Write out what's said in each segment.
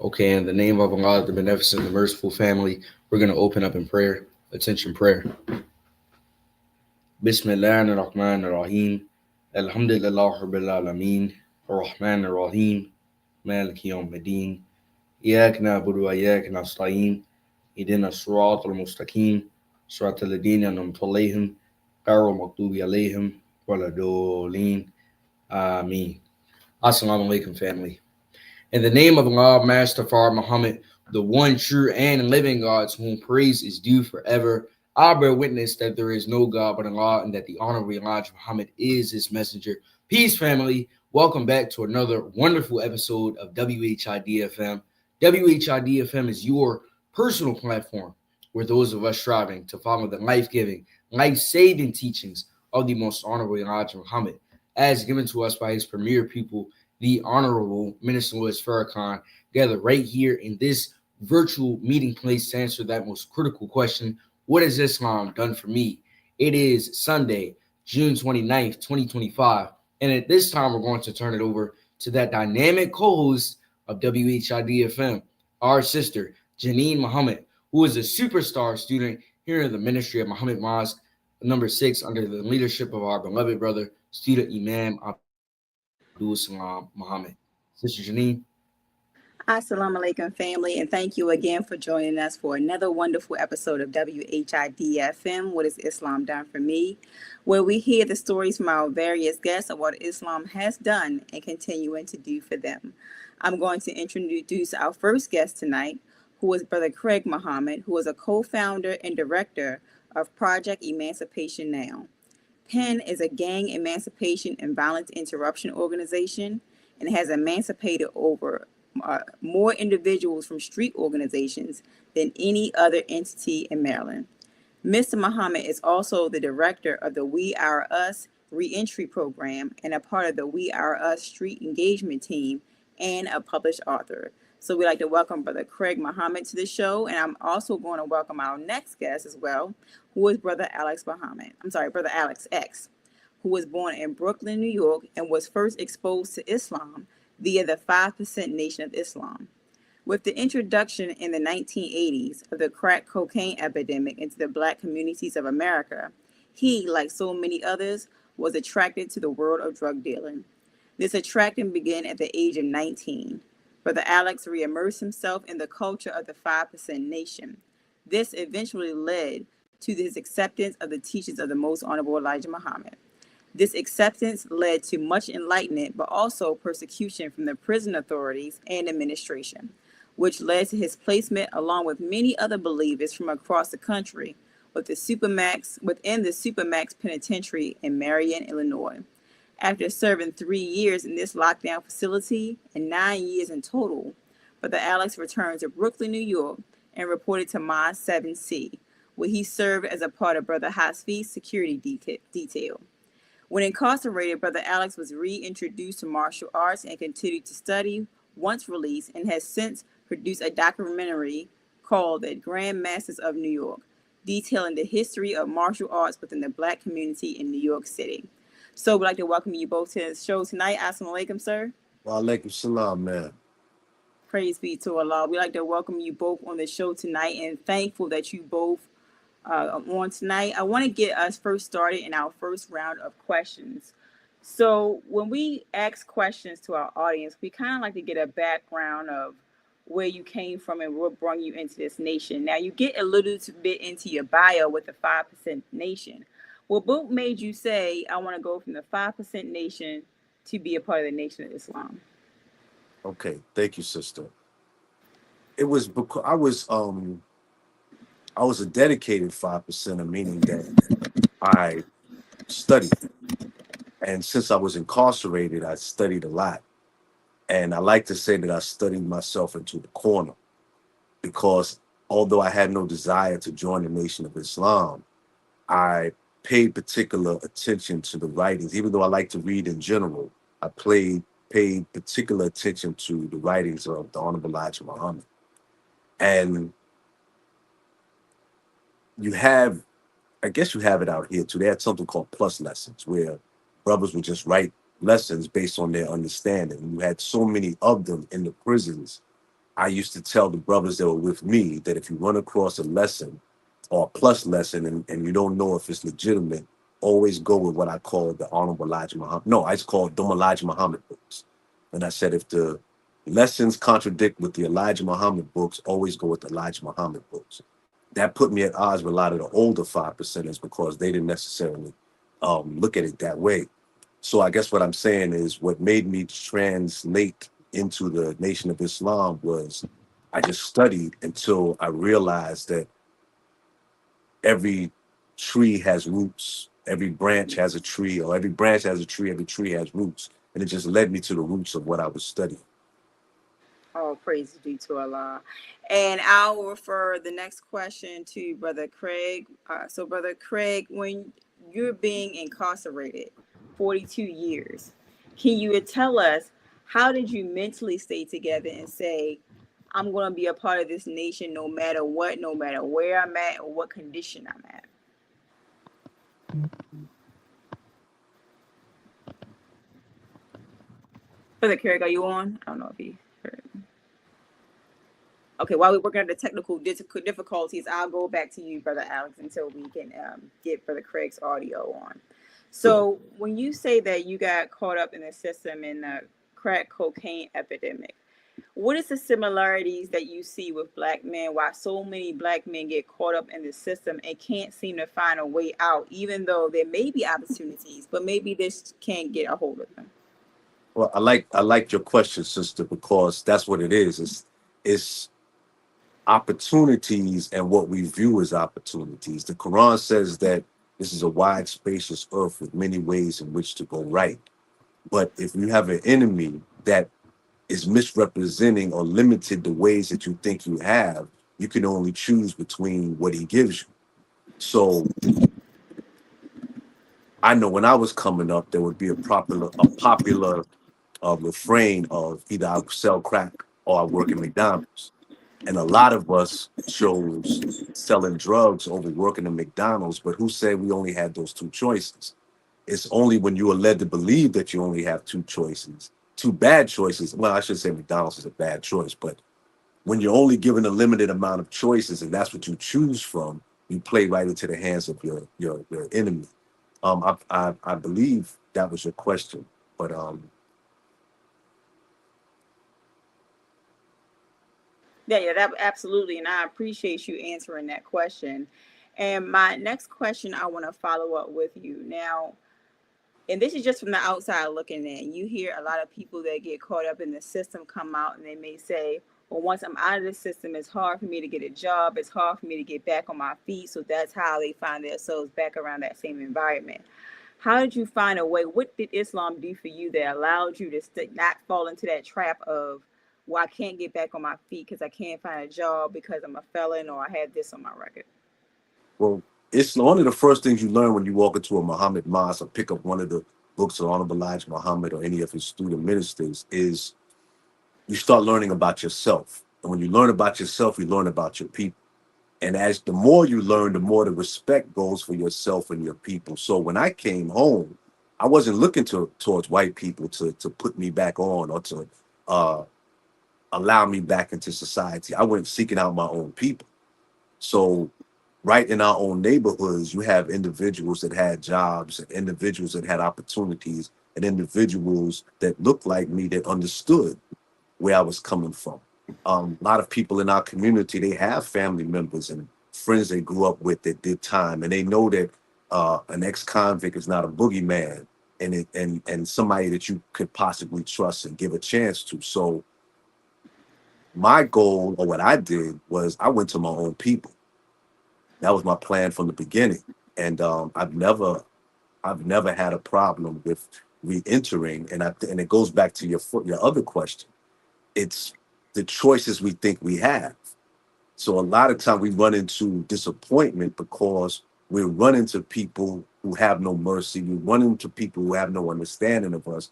Okay, in the name of Allah, the Beneficent, the Merciful Family, we're going to open up in prayer. Attention prayer. Bismillah ar-Rahman ar-Rahim. Alhamdulillah Rabbil Alameen. Ar-Rahman ar-Rahim. Malik Yawm Madeen. إياك نعبد وإياك نستعين اهدنا الصراط المستقيم صراط الذين أنعمت عليهم غير المغضوب عليهم ولا الضالين آمين. Assalamu alaikum, family. In the name of Allah, Master Fard Muhammad, the one true and living God, to whom praise is due forever, I bear witness that there is no God but Allah, and that the honorable Elijah Muhammad is his messenger. Peace, family. Welcome back to another wonderful episode of WHID-FM. WHID-FM is your personal platform where those of us striving to follow the life-giving, life-saving teachings of the most honorable Elijah Muhammad, as given to us by his premier pupil, the Honorable Minister Louis Farrakhan, gathered right here in this virtual meeting place to answer that most critical question: what has Islam done for me? It is Sunday, June 29th, 2025. And at this time, we're going to turn it over to that dynamic co-host of WHID-FM, our sister, Janine Muhammad, who is a superstar student here in the Ministry of Muhammad Mosque, number 6, under the leadership of our beloved brother, student Imam Abdul Salam Muhammad. Sister Janine. Assalamu alaikum, family, and thank you again for joining us for another wonderful episode of WHID-FM, What Has Islam Done for Me, where we hear the stories from our various guests of what Islam has done and continuing to do for them. I'm going to introduce our first guest tonight, who is Brother Craig Muhammad, who is a co-founder and director of Project Emancipation Now. PEN is a gang emancipation and violence interruption organization and has emancipated over more individuals from street organizations than any other entity in Maryland. Mr. Muhammad is also the director of the We Are Us Reentry Program and a part of the We Are Us Street Engagement Team and a published author. So we'd like to welcome Brother Craig Muhammad to the show, and I'm also going to welcome our next guest as well, who is Brother Alex X, who was born in Brooklyn, New York, and was first exposed to Islam via the 5% Nation of Islam. With the introduction in the 1980s of the crack cocaine epidemic into the Black communities of America, he, like so many others, was attracted to the world of drug dealing. This attraction began at the age of 19. Brother Alex reimmersed himself in the culture of the 5% Nation. This eventually led to his acceptance of the teachings of the Most Honorable Elijah Muhammad. This acceptance led to much enlightenment, but also persecution from the prison authorities and administration, which led to his placement along with many other believers from across the country within the Supermax Penitentiary in Marion, Illinois. After serving 3 years in this lockdown facility and 9 years in total, Brother Alex returned to Brooklyn, New York, and reported to Mod 7C, where he served as a part of Brother Hasfi's security detail. When incarcerated, Brother Alex was reintroduced to martial arts and continued to study once released, and has since produced a documentary called The Grand Masters of New York, detailing the history of martial arts within the Black community in New York City. So we'd like to welcome you both to the show tonight. Assalamu alaikum, sir. Wa alaikum salam, man. Praise be to Allah. We'd like to welcome you both on the show tonight, and thankful that you both on tonight. I want to get us first started in our first round of questions. So when we ask questions to our audience, we kind of like to get a background of where you came from and what brought you into this nation. Now, you get a little bit into your bio with the 5% Nation. What both made you say, I want to go from the 5% Nation to be a part of the Nation of Islam? Okay, thank you, sister. It was because I was a dedicated 5%er, meaning that I studied. And since I was incarcerated, I studied a lot. And I like to say that I studied myself into the corner, because although I had no desire to join the Nation of Islam, I paid particular attention to the writings. Even though I like to read in general, I paid particular attention to the writings of the Honorable Elijah Muhammad. And I guess you have it out here too. They had something called plus lessons, where brothers would just write lessons based on their understanding. You had so many of them in the prisons. I used to tell the brothers that were with me that if you run across a lesson or a plus lesson and you don't know if it's legitimate, always go with what I call the Honorable Elijah Muhammad. No, I just call them Elijah Muhammad books. And I said, if the lessons contradict with the Elijah Muhammad books, always go with the Elijah Muhammad books. That put me at odds with a lot of the older 5%ers because they didn't necessarily look at it that way. So I guess what I'm saying is what made me translate into the Nation of Islam was I just studied until I realized that every tree has roots, every branch has a tree, or every branch has a tree, every tree has roots. And it just led me to the roots of what I was studying. All praise due to Allah. And I'll refer the next question to Brother Craig. So, Brother Craig, when you're being incarcerated 42 years, can you tell us how did you mentally stay together and say, I'm going to be a part of this nation no matter what, no matter where I'm at or what condition I'm at? Brother Craig, are you on? I don't know if he heard. Okay, while we're working on the technical difficulties, I'll go back to you, Brother Alex, until we can get Brother Craig's audio on. So when you say that you got caught up in the system in the crack cocaine epidemic, what is the similarities that you see with Black men? Why so many Black men get caught up in the system and can't seem to find a way out, even though there may be opportunities, but maybe this can't get a hold of them? Well, I like your question, sister, because that's what it is. It's opportunities and what we view as opportunities. The Quran says that this is a wide, spacious earth with many ways in which to go right. But if you have an enemy that is misrepresenting or limited the ways that you think you have, you can only choose between what he gives you. So I know when I was coming up, there would be a popular refrain of either I sell crack or I work at McDonald's. And a lot of us chose selling drugs over working at McDonald's, but who said we only had those two choices? It's only when you are led to believe that you only have two choices, two bad choices. Well, I should say McDonald's is a bad choice, but when you're only given a limited amount of choices and that's what you choose from, you play right into the hands of your enemy. I believe that was your question, but Yeah, that absolutely. And I appreciate you answering that question. And my next question, I want to follow up with you now. And this is just from the outside looking in. You hear a lot of people that get caught up in the system come out and they may say, well, once I'm out of the system, it's hard for me to get a job. It's hard for me to get back on my feet. So that's how they find themselves back around that same environment. How did you find a way? What did Islam do for you that allowed you to not fall into that trap of, well, I can't get back on my feet because I can't find a job because I'm a felon or I have this on my record? well, it's one of the first things you learn when you walk into a Muhammad mosque or pick up one of the books of Honorable Elijah Muhammad or any of his student ministers is you start learning about yourself. And when you learn about yourself, you learn about your people. And as the more you learn, the more the respect goes for yourself and your people. So when I came home, I wasn't looking towards white people to put me back on or to uh, allow me back into society. I went seeking out my own people. So right in our own neighborhoods, you have individuals that had jobs, and individuals that had opportunities, and individuals that looked like me that understood where I was coming from. A lot of people in our community, they have family members and friends they grew up with that did time, and they know that an ex-convict is not a boogeyman, and somebody that you could possibly trust and give a chance to. So my goal, or what I did, was I went to my own people. That was my plan from the beginning, and I've never had a problem with re-entering. And it goes back to your other question. It's the choices we think we have. So a lot of time we run into disappointment because we run into people who have no mercy. We run into people who have no understanding of us.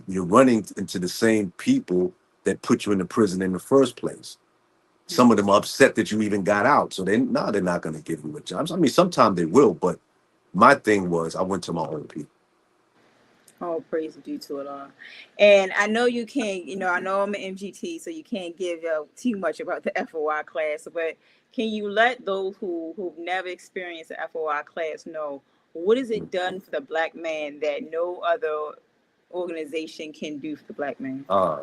You're running into the same people that put you in the prison in the first place. Some of them are upset that you even got out. So they're not going to give you a job. I mean, sometimes they will, but my thing was I went to my own people. Oh, praise be to Allah. And I know you can't, I know I'm an MGT, so you can't give too much about the FOI class, but can you let those who've never experienced the FOI class know what has it done for the black man that no other organization can do for the black man? Uh,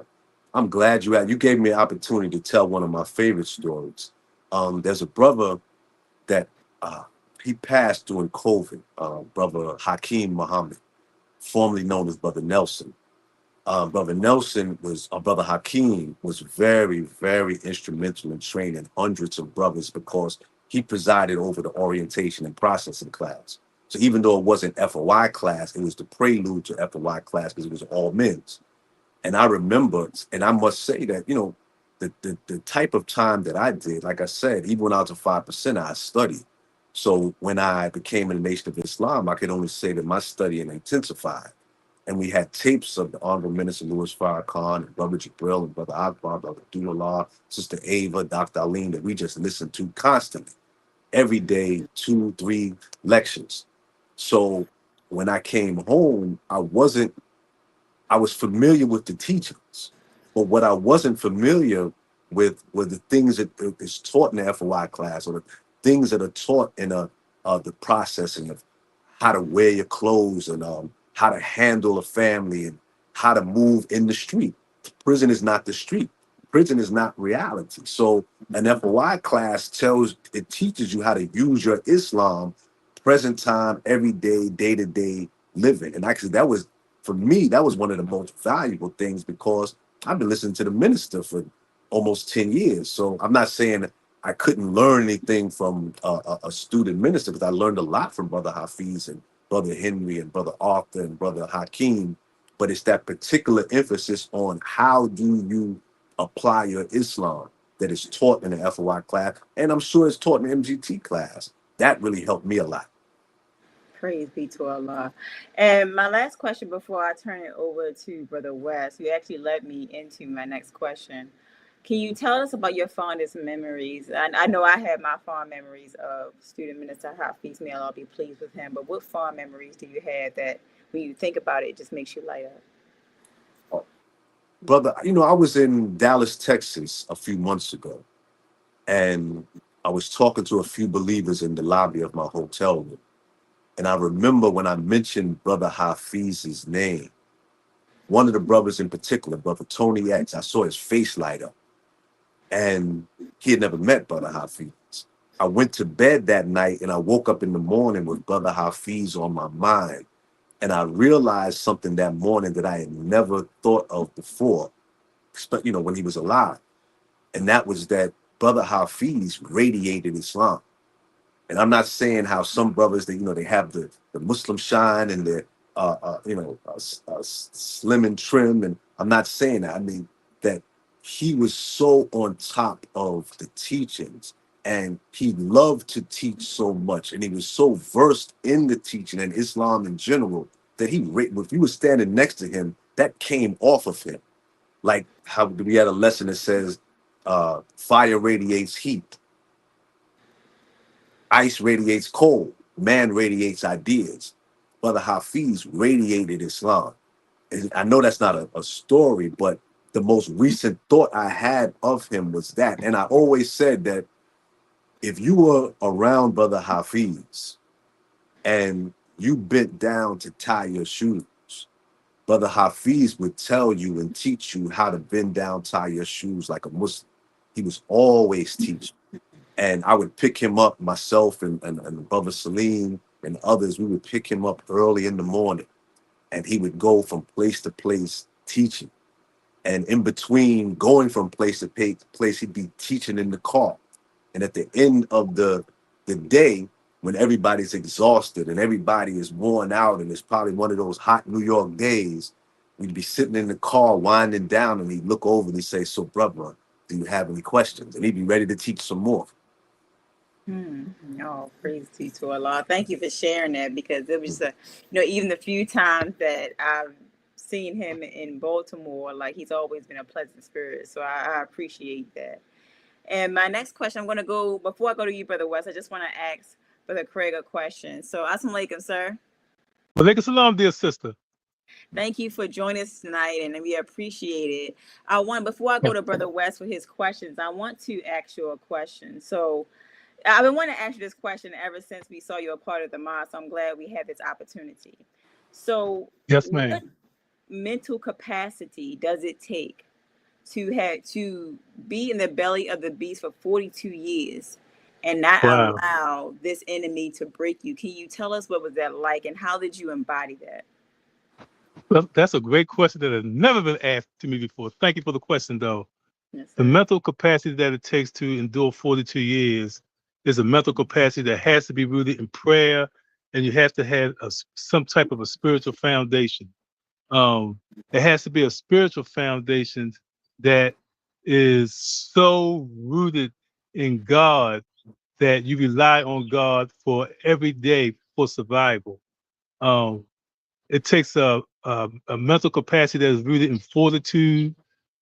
I'm glad you gave me an opportunity to tell one of my favorite stories. There's a brother that uh, he passed during COVID, brother Hakeem Muhammad, formerly known as Brother Nelson. Brother Nelson was, Brother Hakeem was very, very instrumental in training hundreds of brothers because he presided over the orientation and processing class. So even though it wasn't FOI class, it was the prelude to FOI class because it was all men's. And I remember, and I must say that, the type of time that I did, like I said, even when I was a 5%, I studied. So when I became in the Nation of Islam, I could only say that my studying intensified. And we had tapes of the Honorable Minister Louis Farrakhan and Brother Jabril and Brother Akbar, Brother Abdullah, Sister Ava, Dr. Aline, that we just listened to constantly, every day, 2, 3 lectures. So when I came home, I was familiar with the teachings, but what I wasn't familiar with were the things that is taught in the FOI class, or the things that are taught in the processing of how to wear your clothes, and how to handle a family, and how to move in the street. Prison is not the street. Prison is not reality. So an FOI class teaches you how to use your Islam, present time, every day to day living. And actually, that was, for me, that was one of the most valuable things, because I've been listening to the minister for almost 10 years. So I'm not saying I couldn't learn anything from a student minister, because I learned a lot from Brother Hafiz and Brother Henry and Brother Arthur and Brother Hakeem. But it's that particular emphasis on how do you apply your Islam that is taught in the FOI class. And I'm sure it's taught in the MGT class. That really helped me a lot. Praise be to Allah. And my last question before I turn it over to Brother West, you actually led me into my next question. Can you tell us about your fondest memories? I know I have my fond memories of student minister Hafiz. May Allah be pleased with him. But what fond memories do you have that when you think about it, it just makes you light up? Brother, I was in Dallas, Texas a few months ago, and I was talking to a few believers in the lobby of my hotel room. And I remember when I mentioned Brother Hafiz's name, one of the brothers in particular, Brother Tony X, I saw his face light up. And he had never met Brother Hafiz. I went to bed that night and I woke up in the morning with Brother Hafiz on my mind. And I realized something that morning that I had never thought of before, when he was alive. And that was that Brother Hafiz radiated Islam. And I'm not saying how some brothers, they have the Muslim shine and they're slim and trim, and I'm not saying that. I mean that he was so on top of the teachings, and he loved to teach so much, and he was so versed in the teaching and Islam in general that if you were standing next to him, that came off of him. Like how we had a lesson that says, fire radiates heat, ice radiates cold, man radiates ideas. Brother Hafiz radiated Islam. And I know that's not a story, but the most recent thought I had of him was that. And I always said that if you were around Brother Hafiz and you bent down to tie your shoes, Brother Hafiz would tell you and teach you how to bend down, tie your shoes like a Muslim. He was always teaching. And I would pick him up, myself and Brother Salim and others, we would pick him up early in the morning. And he would go from place to place teaching. And in between going from place to place, he'd be teaching in the car. And at the end of the day, when everybody's exhausted and everybody is worn out, and it's probably one of those hot New York days, we'd be sitting in the car winding down, and he'd look over and he'd say, "So, brother, do you have any questions?" And he'd be ready to teach some more. Oh, praise be to Allah. Thank you for sharing that, because it was, even the few times that I've seen him in Baltimore, like he's always been a pleasant spirit. So I appreciate that. And my next question, before I go to you, Brother West, I just want to ask Brother Craig a question. So, assalamu alaikum, sir. Walaikum salam, dear sister. Thank you for joining us tonight, and we appreciate it. Before I go to Brother West for his questions, I want to ask you a question. So, I've been wanting to ask you this question ever since we saw you a part of the mod. So I'm glad we had this opportunity. So, Yes, ma'am. what mental capacity does it take to be in the belly of the beast for 42 years and not Wow. allow this enemy to break you? Can you tell us what was that like, and how did you embody that? Well, that's a great question that has never been asked to me before. Thank you for the question, though. Yes, The sir. mental capacity that it takes to endure 42 years is a mental capacity that has to be rooted in prayer, and you have to have some type of a spiritual foundation. It has to be a spiritual foundation that is so rooted in God that you rely on God for every day for survival. Um, it takes a mental capacity that is rooted in fortitude,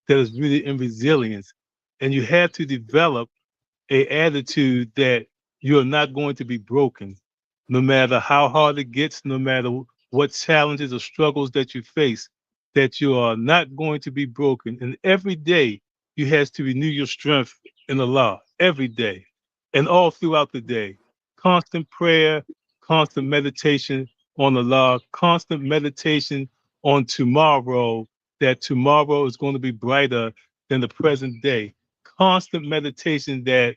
that is rooted in resilience, and you have to develop a attitude that you're not going to be broken, no matter how hard it gets, no matter what challenges or struggles that you face, that you are not going to be broken. And every day you have to renew your strength in the law, every day and all throughout the day. Constant prayer, constant meditation on the law, constant meditation on tomorrow, that tomorrow is going to be brighter than the present day. Constant meditation that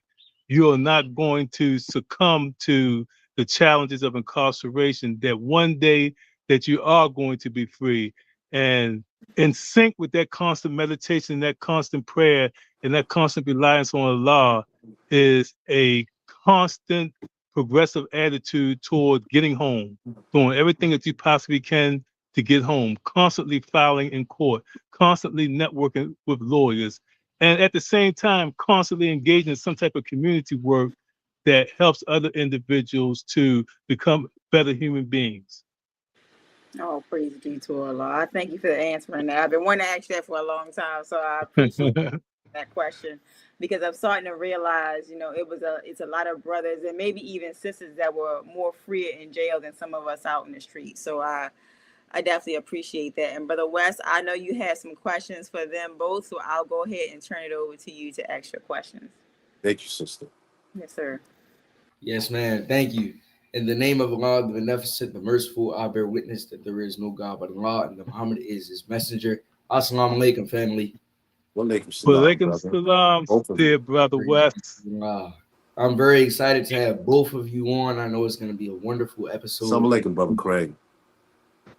you are not going to succumb to the challenges of incarceration, that one day that you are going to be free. And in sync with that constant meditation, that constant prayer, and that constant reliance on the law is a constant progressive attitude toward getting home, doing everything that you possibly can to get home, constantly filing in court, constantly networking with lawyers, and at the same time, constantly engaging in some type of community work that helps other individuals to become better human beings. Oh, praise be to Allah. I thank you for answering that. I've been wanting to ask that for a long time, so I appreciate that question, because I'm starting to realize, it's a lot of brothers and maybe even sisters that were more freer in jail than some of us out in the street. So I definitely appreciate that. And Brother West, I know you have some questions for them both, so I'll go ahead and turn it over to you to ask your questions. Thank you, sister. Yes, sir. Yes, man. Thank you. In the name of Allah, the Beneficent, the Merciful, I bear witness that there is no God but Allah, and that Muhammad is His messenger. Assalamu alaikum, family. Walaikum salam, Walaikum brother. salam, Both of dear you. brother West. I'm very excited to have both of you on. I know it's going to be a wonderful episode. Assalamu alaikum, brother Craig.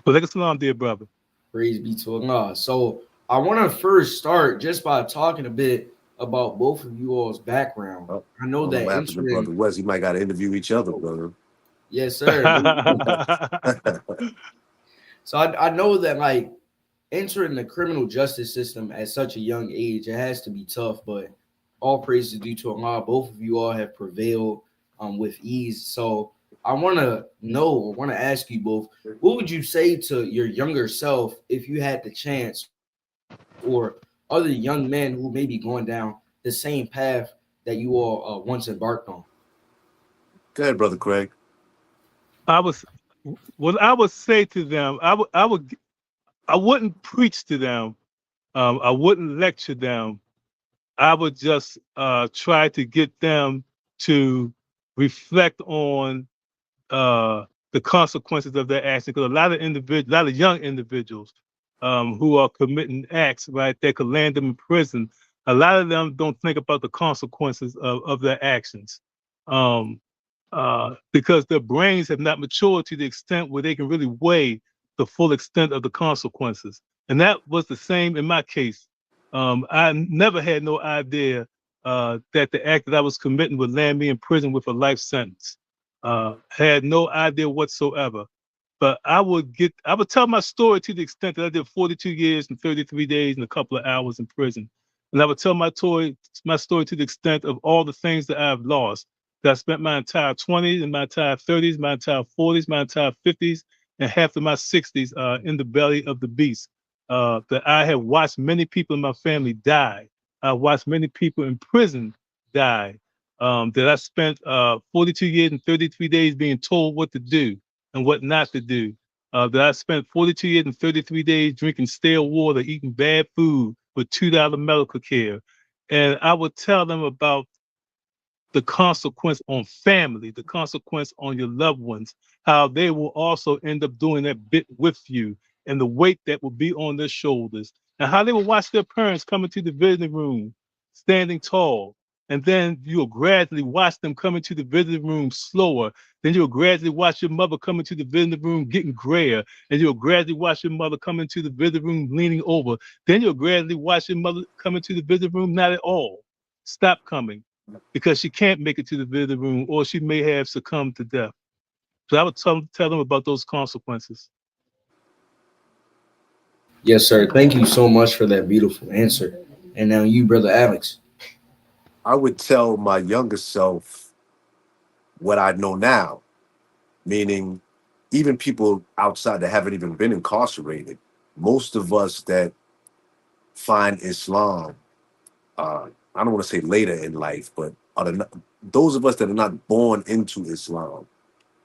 Walaikum salam, dear brother. Praise be to Allah. So I want to first start just by talking a bit about both of you all's background. I know that what happened to brother West. He might got to interview each other, brother. Yes, sir. So I know that, like, entering the criminal justice system at such a young age, it has to be tough, but all praise is due to Allah. Both of you all have prevailed with ease. So I want to ask you both, what would you say to your younger self if you had the chance, or other young men who may be going down the same path that you all once embarked on? Go ahead, brother Craig. I would say to them, I wouldn't preach to them. I wouldn't lecture them. I would just try to get them to reflect on the consequences of their action. Because a lot of young individuals who are committing acts, right, that could land them in prison, a lot of them don't think about the consequences of their actions. Because their brains have not matured to the extent where they can really weigh the full extent of the consequences. And that was the same in my case. I never had no idea that the act that I was committing would land me in prison with a life sentence. Had no idea whatsoever. But I would tell my story to the extent that I did 42 years and 33 days and a couple of hours in prison. And I would tell my story to the extent of all the things that I've lost, that I spent my entire 20s and my entire 30s, my entire 40s, my entire 50s, and half of my 60s in the belly of the beast. That I have watched many people in my family die. I watched many people in prison die. That I spent 42 years and 33 days being told what to do and what not to do. that I spent 42 years and 33 days drinking stale water, eating bad food with $2 medical care. And I would tell them about the consequence on family, the consequence on your loved ones, how they will also end up doing that bit with you, and the weight that will be on their shoulders, and how they will watch their parents come into the visiting room standing tall. And then you'll gradually watch them come into the visiting room slower. Then you'll gradually watch your mother come into the visiting room getting grayer. And you'll gradually watch your mother come into the visiting room leaning over. Then you'll gradually watch your mother come into the visiting room not at all. Stop coming because she can't make it to the visiting room or she may have succumbed to death. So I would tell them about those consequences. Yes, sir. Thank you so much for that beautiful answer. And now you, brother Alex. I would tell my younger self what I know now, meaning even people outside that haven't even been incarcerated, most of us that find Islam, I don't want to say later in life, but those of us that are not born into Islam,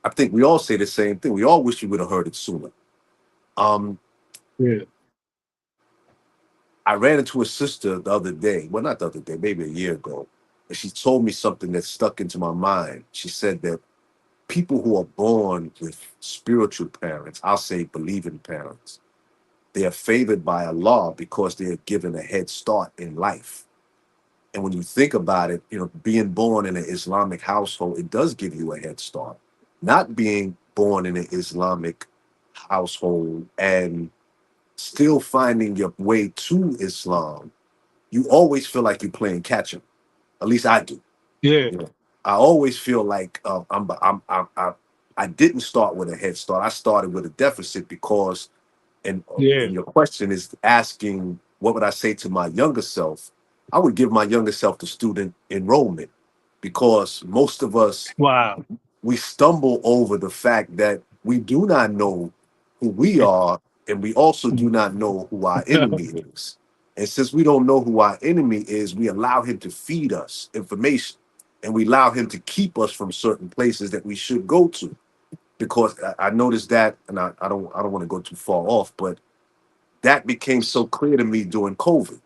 I think we all say the same thing. We all wish we would have heard it sooner. Um, Yeah. I ran into a sister the other day, well, not the other day, maybe a year ago, and she told me something that stuck into my mind. She said that people who are born with spiritual parents, I'll say believing parents, they are favored by Allah because they are given a head start in life. And when you think about it, being born in an Islamic household, it does give you a head start. Not being born in an Islamic household and still finding your way to Islam, you always feel like you're playing catch up. At least I do. Yeah. You know, I always feel like I didn't start with a head start. I started with a deficit because, Yeah. and your question is asking, what would I say to my younger self? I would give my younger self the student enrollment because most of us, Wow. we stumble over the fact that we do not know who we are, and we also do not know who our enemy is. And since we don't know who our enemy is, we allow him to feed us information, and we allow him to keep us from certain places that we should go to. Because I noticed that, and I don't want to go too far off, but that became so clear to me during COVID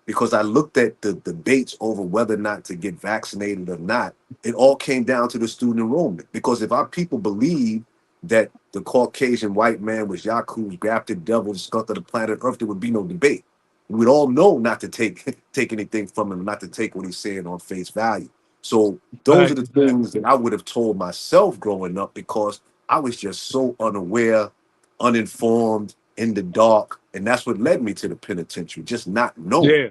because I looked at the debates over whether or not to get vaccinated or not. It all came down to the student enrollment. Because if our people believe that the Caucasian white man was Yaku's grafted devil, the skunk of the planet Earth, there would be no debate. We'd all know not to take anything from him, not to take what he's saying on face value. So those are Right. the things that I would have told myself growing up because I was just so unaware, uninformed, in the dark, and that's what led me to the penitentiary, just not knowing. Yeah.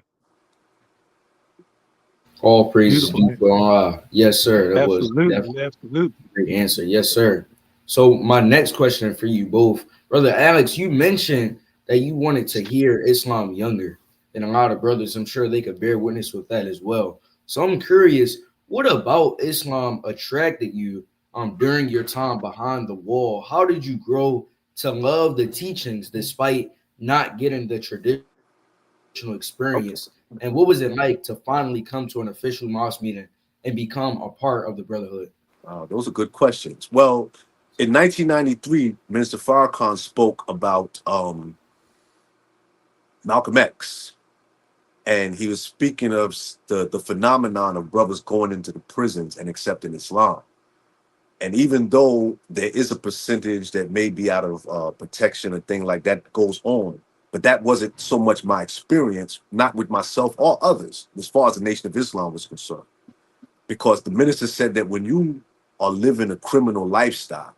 All praises Beautiful. due to Allah. Yes, sir. That was Absolutely. definitely Absolutely. a great answer. Yes, sir. So my next question for you both, brother Alex, you mentioned that you wanted to hear Islam younger than a lot of brothers. I'm sure they could bear witness with that as well. So I'm curious, what about Islam attracted you during your time behind the wall? How did you grow to love the teachings despite not getting the traditional experience? Okay. And what was it like to finally come to an official mosque meeting and become a part of the brotherhood? Those are good questions. Well, in 1993, Minister Farrakhan spoke about Malcolm X, and he was speaking of the phenomenon of brothers going into the prisons and accepting Islam. And even though there is a percentage that may be out of protection and thing like that goes on, but that wasn't so much my experience, not with myself or others, as far as the Nation of Islam was concerned. Because the minister said that when you are living a criminal lifestyle,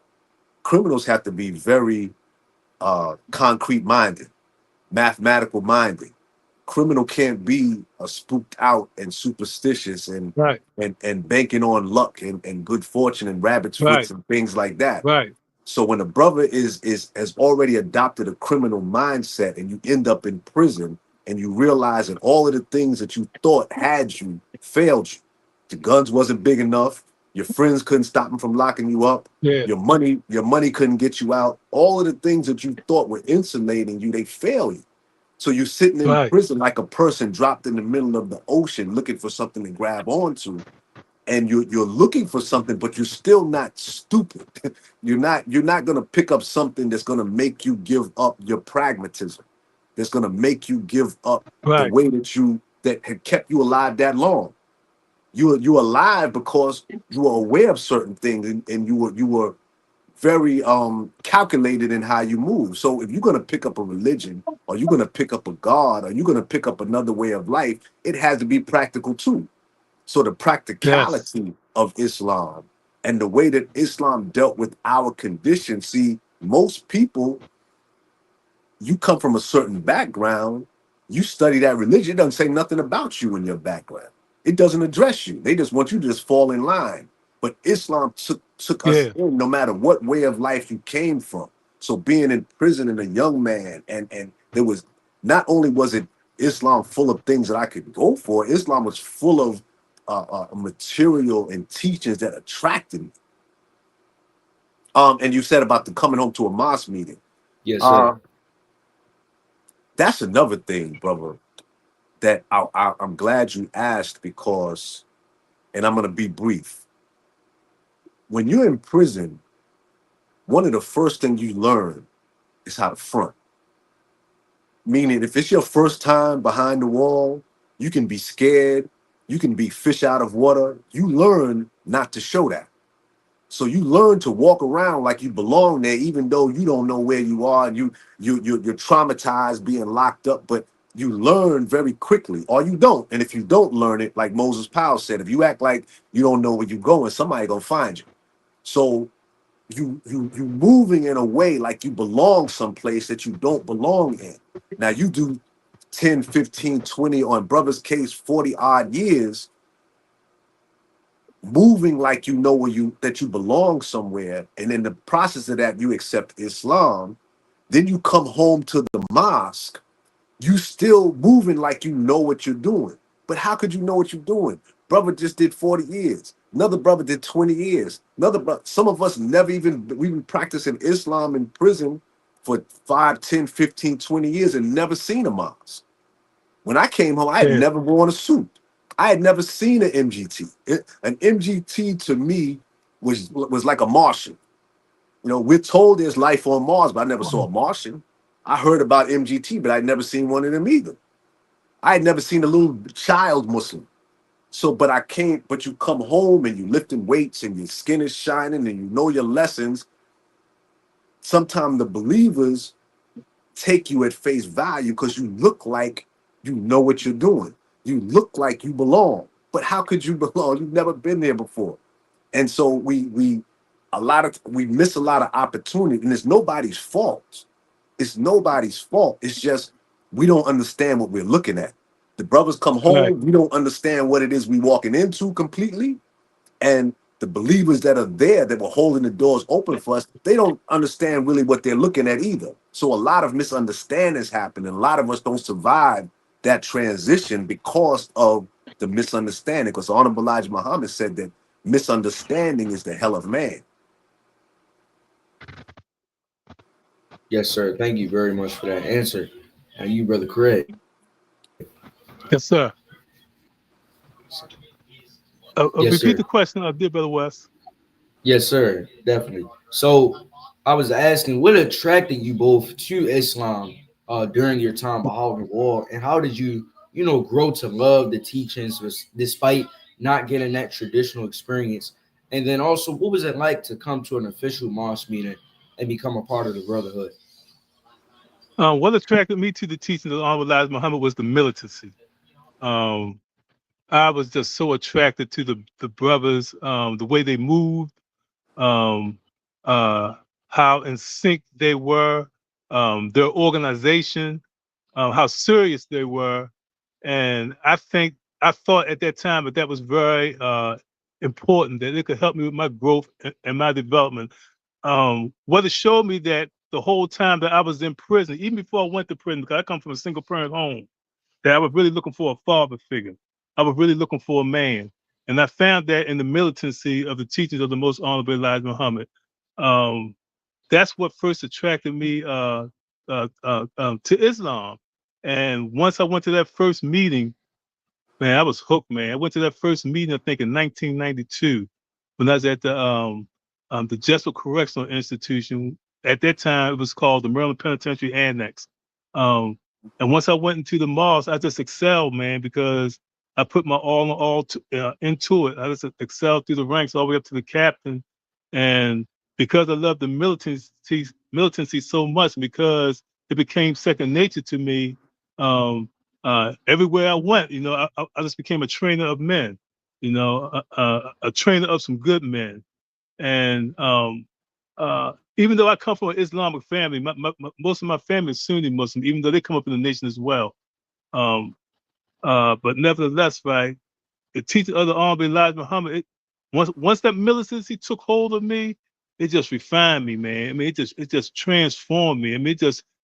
criminals have to be very concrete minded, mathematical minded. Criminal can't be spooked out and superstitious and Right. banking on luck and good fortune and rabbit's Right. foots and things like that. Right. So when a brother is has already adopted a criminal mindset and you end up in prison and you realize that all of the things that you thought had you failed you. The guns wasn't big enough, your friends couldn't stop them from locking you up, Yeah. your money couldn't get you out. All of the things that you thought were insulating you, they fail you. So you're sitting in Right. prison like a person dropped in the middle of the ocean looking for something to grab onto, and you're looking for something, but you're still not stupid. You're not gonna pick up something that's gonna make you give up your pragmatism. That's gonna make you give up the Right. way that had kept you alive that long. You're alive because you were aware of certain things, and you were very calculated in how you move. So if you're gonna pick up a religion, or you're gonna pick up a God, or you're gonna pick up another way of life, it has to be practical too. So the Yes. practicality of Islam and the way that Islam dealt with our condition. See, most people, you come from a certain background, you study that religion, it doesn't say nothing about you in your background. It doesn't address you. They just want you to just fall in line. But Islam took us Yeah. in no matter what way of life you came from. So being in prison and a young man, and there was, not only was it Islam full of things that I could go for, Islam was full of material and teachings that attracted me. And you said about the coming home to a mosque meeting. Yes, Uh, sir. that's another thing, brother, that I'm glad you asked, because, and I'm going to be brief. When you're in prison, one of the first things you learn is how to front. Meaning, if it's your first time behind the wall, you can be scared, you can be fish out of water. You learn not to show that. So you learn to walk around like you belong there, even though you don't know where you are, and you're traumatized being locked up. But you learn very quickly, or you don't. And if you don't learn it, like Moses Powell said, if you act like you don't know where you're going, somebody gonna find you. So you moving in a way like you belong someplace that you don't belong in. Now you do 10, 15, 20, on brother's case, 40 odd years, moving like you know where you belong somewhere, and in the process of that you accept Islam. Then you come home to the mosque, you still moving like you know what you're doing. But how could you know what you're doing? Brother just did 40 years, another brother did 20 years, another brother, some of us never even, we've been practicing Islam in prison for 5, 10, 15, 20 years and never seen a mosque. When I came home, I had Yeah. never worn a suit. I had never seen an MGT. An MGT to me was like a Martian. You know, we're told there's life on Mars, but I never saw a Martian. I heard about MGT, but I'd never seen one of them either. I had never seen a little child Muslim. So, but you come home and you lifting weights and your skin is shining and you know your lessons. Sometimes the believers take you at face value because you look like you know what you're doing. You look like you belong. But how could you belong? You've never been there before. And so we miss a lot of opportunity, and it's nobody's fault. It's nobody's fault. It's just we don't understand what we're looking at. The brothers come Right. home, we don't understand what it is we walking into completely. And the believers that are there that were holding the doors open for us, they don't understand really what they're looking at either. So a lot of misunderstandings happen, and a lot of us don't survive that transition because of the misunderstanding. Because Honorable Elijah Muhammad said that misunderstanding is the hell of man. Yes, sir. Thank you very much for that answer. And you, brother Craig. Yes, sir. Yes, Repeat sir. the question, dear brother West. Yes, sir. Definitely. So I was asking, what attracted you both to Islam during your time behind the wall, and how did you, grow to love the teachings despite not getting that traditional experience? And then also, what was it like to come to an official mosque meeting and become a part of the brotherhood? What attracted me to the teachings of Honorable Elijah Muhammad was the militancy. Um, I was just so attracted to the brothers, the way they moved, um, how in sync they were, their organization, how serious they were. And I thought at that time that was very important, that it could help me with my growth and my development. What it showed me that the whole time that I was in prison, even before I went to prison, because I come from a single parent home, that I was really looking for a father figure. I was really looking for a man. And I found that in the militancy of the teachings of the Most Honorable Elijah Muhammad. Um, that's what first attracted me to Islam. And once I went to that first meeting, Man, I was hooked, man. I went to that first meeting, I think, in 1992, when I was at the Jesuit Correctional Institution. At that time, it was called the Maryland Penitentiary Annex. And once I went into the malls, I just excelled, man, because I put my all into it. I just excelled through the ranks all the way up to the captain. And because I love the militancy so much, because it became second nature to me, everywhere I went, I just became a trainer of men, a trainer of some good men. And even though I come from an Islamic family, most of my family is Sunni Muslim, even though they come up in the nation as well. But nevertheless, right, the teaching of the Honorable Elijah Muhammad, once that militancy took hold of me, it just refined me, man. I mean, it just transformed me. I mean,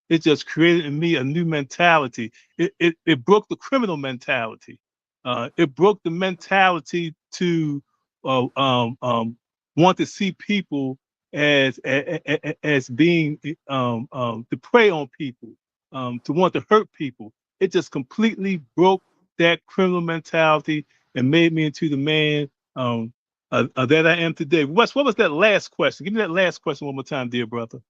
it just created in me a new mentality. It broke the criminal mentality. It broke the mentality to want to see people as being to prey on people, to want to hurt people. It just completely broke that criminal mentality and made me into the man that I am today. Wes, what was that last question? Give me that last question one more time, dear brother.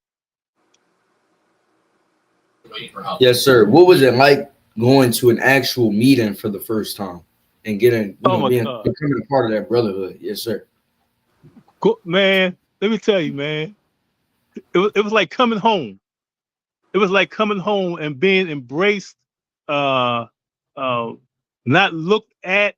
Yes, sir. What was it like going to an actual meeting for the first time and getting, Oh my becoming God. a part of that brotherhood? Yes, sir. Man, let me tell you, man, it was like coming home. It was like coming home and being embraced, uh, not looked at,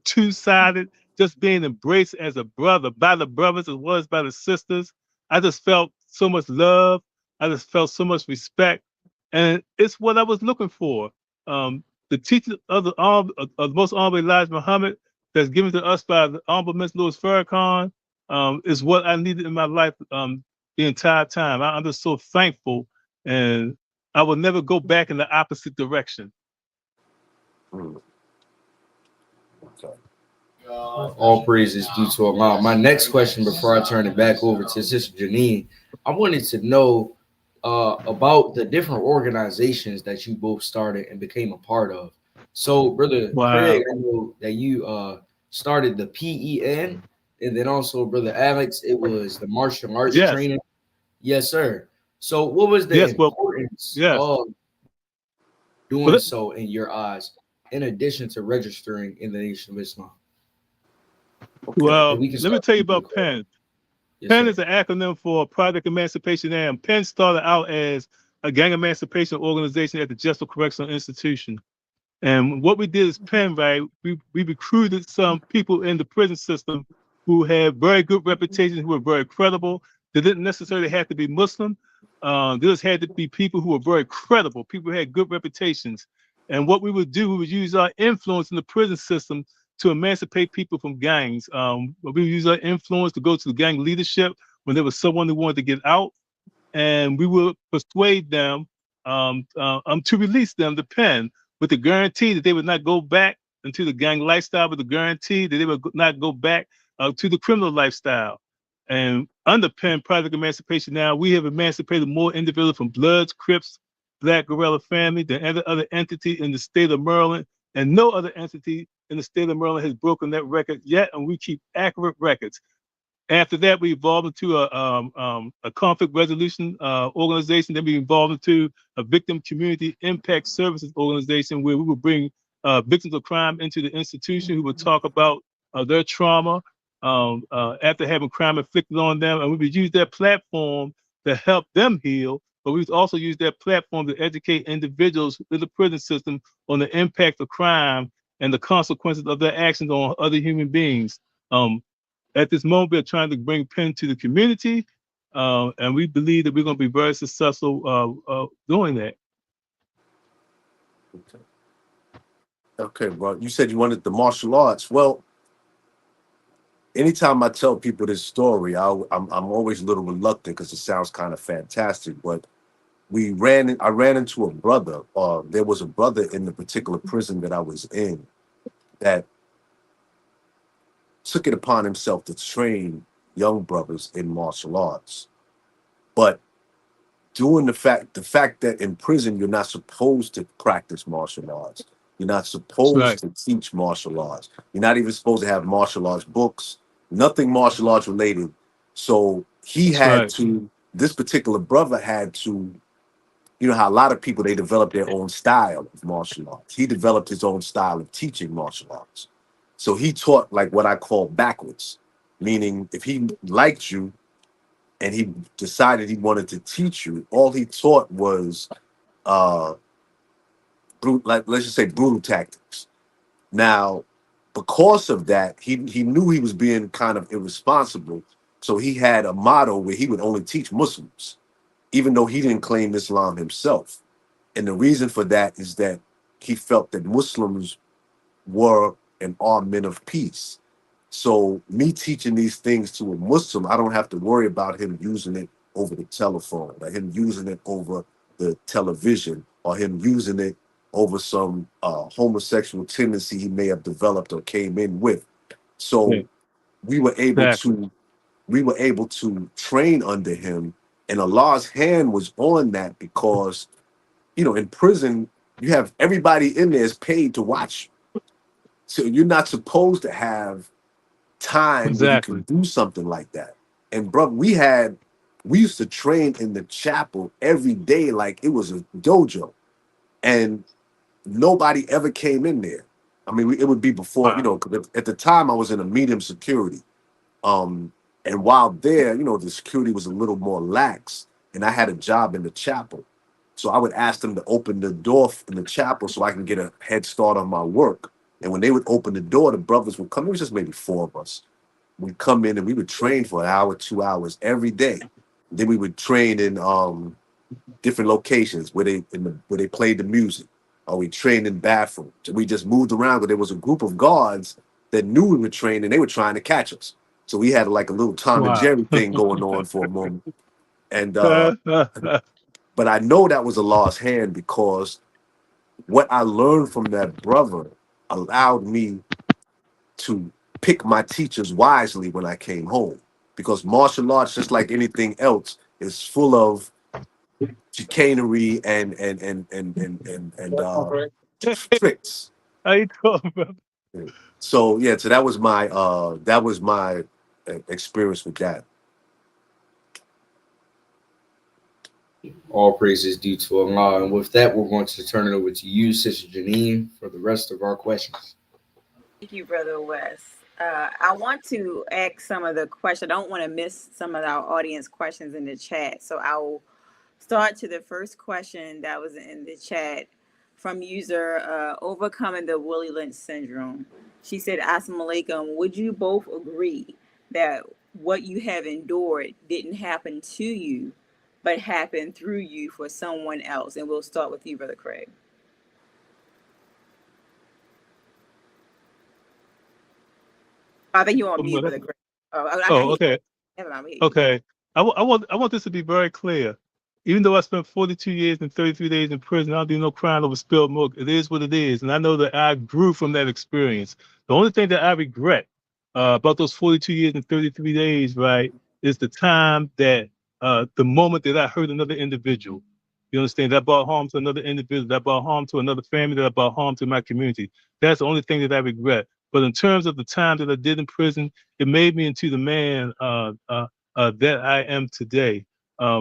two-sided, just being embraced as a brother by the brothers as well as by the sisters. I just felt so much love. I just felt so much respect, and it's what I was looking for. The teaching of the most honorable Elijah Muhammad that's given to us by the honorable Mr. Louis Farrakhan is what I needed in my life the entire time. I'm just so thankful, and I will never go back in the opposite direction. Mm. Okay. All praises due to Allah. My next question before I turn it back over to Sister Janine, I wanted to know about the different organizations that you both started and became a part of. So, Brother Craig, Wow. I know that you started the PEN, and then also, Brother Alex, it was the martial arts Yes. training. Yes, sir. So, what was the Yes. Well. importance Yes. of doing Well, so in your eyes, in addition to registering in the Nation of Islam? Okay. And well, we can let me start tell with you you, Brother about Craig. PEN. Yes, PEN sir. is an acronym for Project Emancipation and PEN started out as a gang emancipation organization at the Jesuit Correctional Institution. And what we did is PEN, right? We recruited some people in the prison system who had very good reputations, who were very credible. They didn't necessarily have to be Muslim. They just had to be people who were very credible, people who had good reputations. And what we would do, we would use our influence in the prison system to emancipate people from gangs. We would use our influence to go to the gang leadership when there was someone who wanted to get out, and we would persuade them to release them to PEN with the guarantee that they would not go back into the gang lifestyle, with the guarantee that they would not go back to the criminal lifestyle. And under PEN Project Emancipation now, we have emancipated more individuals from Bloods, Crips, Black Guerrilla Family than any other entity in the state of Maryland. And no other entity in the state of Maryland has broken that record yet, and we keep accurate records. After that, we evolved into a conflict resolution organization. Then we evolved into a victim community impact services organization where we would bring victims of crime into the institution who would talk about their trauma after having crime inflicted on them. And we would use that platform to help them heal, but we would also use that platform to educate individuals in the prison system on the impact of crime and the consequences of their actions on other human beings. At this moment, we're trying to bring PEN to the community, and we believe that we're going to be very successful doing that. Okay, bro. You said you wanted the martial arts. Well, anytime I tell people this story, I'm always a little reluctant because it sounds kind of fantastic. But I ran into a brother. There was a brother in the particular prison that I was in that took it upon himself to train young brothers in martial arts. But doing the fact that in prison you're not supposed to practice martial arts, You're not That's supposed right. to teach martial arts. You're not even supposed to have martial arts books, nothing martial arts related. So he That's had right. to, this particular brother had to, you know how a lot of people, they develop their own style of martial arts. He developed his own style of teaching martial arts. So he taught like what I call backwards, meaning if he liked you and he decided he wanted to teach you, all he taught was uh like let's just say brutal tactics. Now, because of that, he knew he was being kind of irresponsible. So he had a motto where he would only teach Muslims, even though he didn't claim Islam himself. And the reason for that is that he felt that Muslims were and are men of peace. So me teaching these things to a Muslim, I don't have to worry about him using it over the telephone, or him using it over the television, or him using it over some homosexual tendency he may have developed or came in with. Yeah, So we were able exactly. to we were able to train under him, and Allah's hand was on that because in prison you have everybody in there is paid to watch you. So you're not supposed to have time where you can Exactly. do something like that. And bro, we used to train in the chapel every day like it was a dojo, and nobody ever came in there. I mean, it would be before, Wow. 'cause at the time I was in a medium security. Um, and while there, the security was a little more lax, and I had a job in the chapel. So I would ask them to open the door in the chapel so I can get a head start on my work. And when they would open the door, the brothers would come. It was just maybe four of us. We'd come in and we would train for an hour, 2 hours every day. Then we would train in different locations where they played the music, or we trained in bathrooms. We just moved around, but there was a group of guards that knew we were trained and they were trying to catch us. So we had like a little Tom and Wow. Jerry thing going on for a moment. And but I know that was a lost hand because what I learned from that brother allowed me to pick my teachers wisely when I came home. Because martial arts, just like anything else, is full of chicanery and tricks. How you doing, bro? So yeah, so that was my experience with that. All praises due to Allah. And with that, we're going to turn it over to you, Sister Janine, for the rest of our questions. Thank you, Brother West. I want to ask some of the questions. I don't want to miss some of our audience questions in the chat. So I'll start to the first question that was in the chat from user Overcoming the Willie Lynch Syndrome. She said, Assalamu alaikum, would you both agree that what you have endured didn't happen to you, but happened through you for someone else? And we'll start with you, Brother Craig. I think you're on mute, Brother Craig. Oh, I Oh, hear you. okay. Never mind, we hear you. Okay. I want this to be very clear. Even though I spent 42 years and 33 days in prison, I don't do no crime over spilled milk. It is what it is. And I know that I grew from that experience. The only thing that I regret about those 42 years and 33 days, right, is the moment that I hurt another individual. You understand? That brought harm to another individual, that brought harm to another family, that brought harm to my community. That's the only thing that I regret. But in terms of the time that I did in prison, it made me into the man that I am today.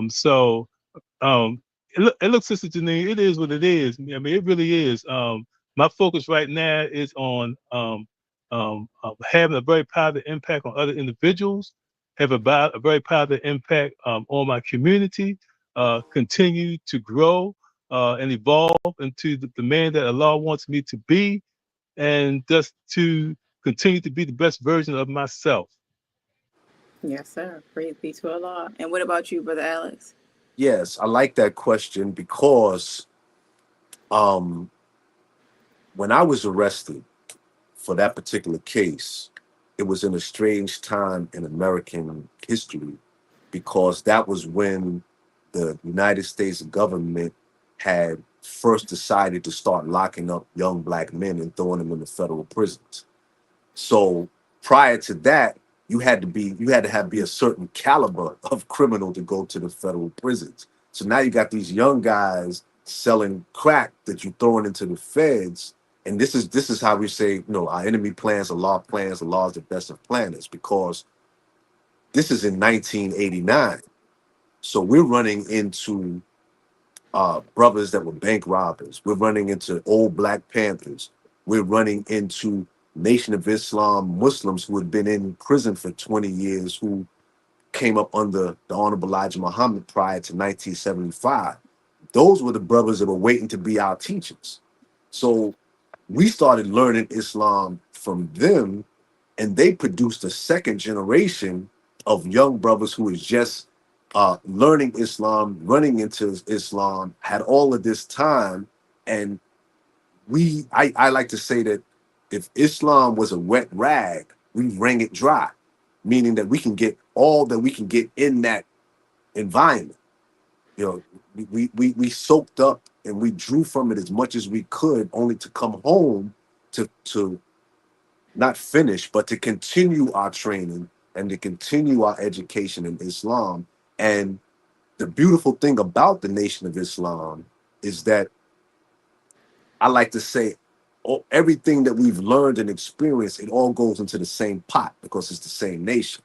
So look, Sister Janine, it is what it is. I mean, it really is. My focus right now is on having a very positive impact on other individuals, have a very positive impact on my community, continue to grow and evolve into the man that Allah wants me to be, and just to continue to be the best version of myself. Yes, sir. Praise be to Allah. And what about you, Brother Alex? Yes, I like that question because um, when I was arrested for that particular case, it was in a strange time in American history because that was when the United States government had first decided to start locking up young black men and throwing them in the federal prisons. So prior to that, you had to be a certain caliber of criminal to go to the federal prisons. So now you got these young guys selling crack that you're throwing into the feds, And this is how we say, our enemy plans, the law is the best of planners, because this is in 1989. So we're running into brothers that were bank robbers. We're running into old Black Panthers. We're running into Nation of Islam Muslims who had been in prison for 20 years, who came up under the Honorable Elijah Muhammad prior to 1975. Those were the brothers that were waiting to be our teachers. So we started learning Islam from them, and they produced a second generation of young brothers who was just learning Islam, running into Islam, had all of this time. And I like to say that if Islam was a wet rag, we wring it dry, meaning that we can get all that we can get in that environment. We soaked up and we drew from it as much as we could, only to come home to not finish, but to continue our training and to continue our education in Islam. And the beautiful thing about the Nation of Islam is that I like to say, everything that we've learned and experienced, it all goes into the same pot because it's the same nation.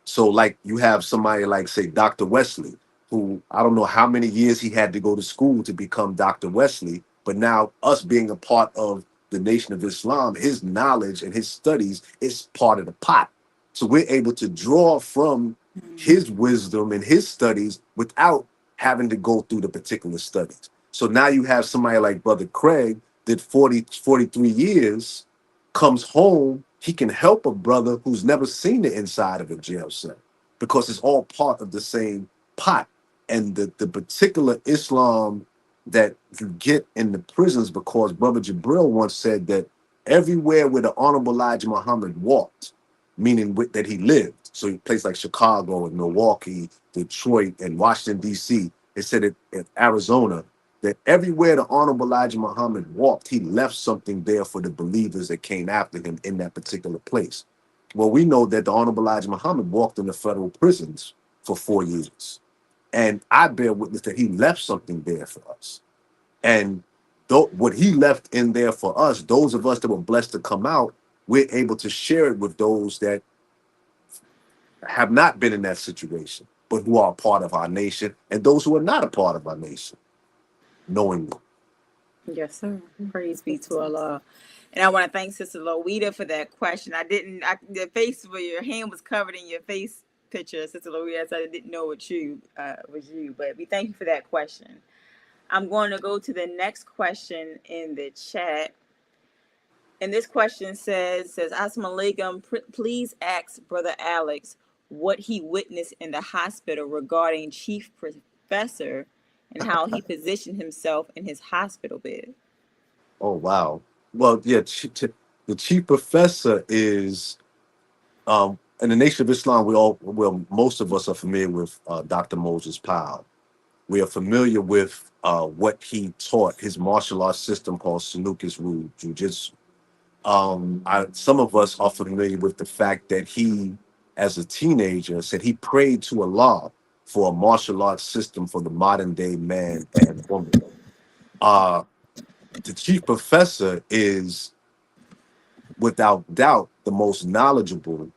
So like you have somebody like, say, Dr. Wesley, who I don't know how many years he had to go to school to become Dr. Wesley, but now us being a part of the Nation of Islam, his knowledge and his studies is part of the pot. So we're able to draw from his wisdom and his studies without having to go through the particular studies. So now you have somebody like Brother Craig, did 43 years, comes home, he can help a brother who's never seen the inside of a jail cell, because it's all part of the same pot. And the particular Islam that you get in the prisons, because Brother Jabril once said that everywhere where the Honorable Elijah Muhammad walked, meaning that he lived, so places like Chicago and Milwaukee, Detroit, and Washington, D.C., it said it in Arizona, that everywhere the Honorable Elijah Muhammad walked, he left something there for the believers that came after him in that particular place. Well, we know that the Honorable Elijah Muhammad walked in the federal prisons for 4 years. And I bear witness that he left something there for us. And what he left in there for us, those of us that were blessed to come out, we're able to share it with those that have not been in that situation, but who are a part of our nation, and those who are not a part of our nation, knowingly. Yes, sir. Praise be to Allah. And I want to thank Sister Loida for that question. The face where your hand was covered in your face picture, Sister Loida, so I didn't know it was you. But we thank you for that question. I'm going to go to the next question in the chat. And this question says, Assalamu alaikum, please ask Brother Alex what he witnessed in the hospital regarding Chief Professor and how he positioned himself in his hospital bed. Oh, wow. Well, yeah, the chief professor is, in the Nation of Islam, most of us are familiar with Dr. Moses Powell. We are familiar with what he taught, his martial arts system called Sanukis Ryu Jiu-Jitsu. Some of us are familiar with the fact that he, as a teenager, said he prayed to Allah for a martial arts system for the modern day man and woman. The chief professor is, without doubt, the most knowledgeable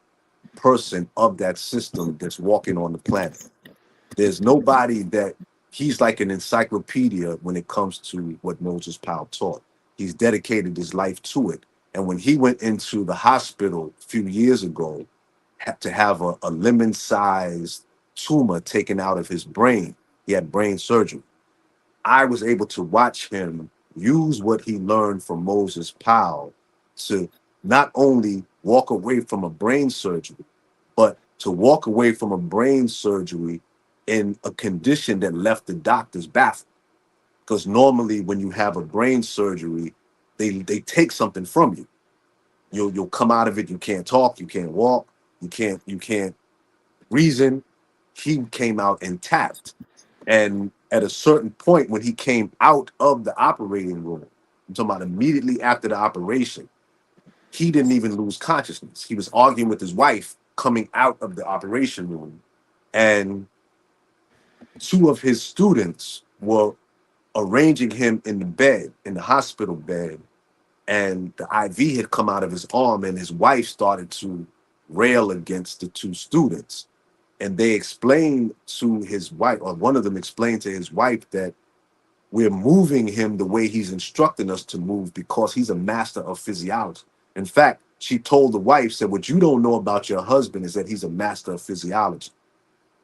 person of that system that's walking on the planet. There's nobody that he's like an encyclopedia when it comes to what Moses Powell taught. He's dedicated his life to it. And when he went into the hospital a few years ago, had to have a lemon-sized tumor taken out of his brain. He had brain surgery. I was able to watch him use what he learned from Moses Powell to not only walk away from a brain surgery, but to walk away from a brain surgery in a condition that left the doctors baffled. Because normally when you have a brain surgery, they take something from you. You'll come out of it, you can't talk, you can't walk, you can't reason. He came out intact. And at a certain point, when he came out of the operating room, I'm talking about immediately after the operation, he didn't even lose consciousness. He was arguing with his wife coming out of the operation room. And two of his students were arranging him in the bed, in the hospital bed, and the IV had come out of his arm, and his wife started to rail against the two students. And they explained to his wife, or one of them explained to his wife, that we're moving him the way he's instructing us to move because he's a master of physiology. In fact, she told the wife, said, what you don't know about your husband is that he's a master of physiology.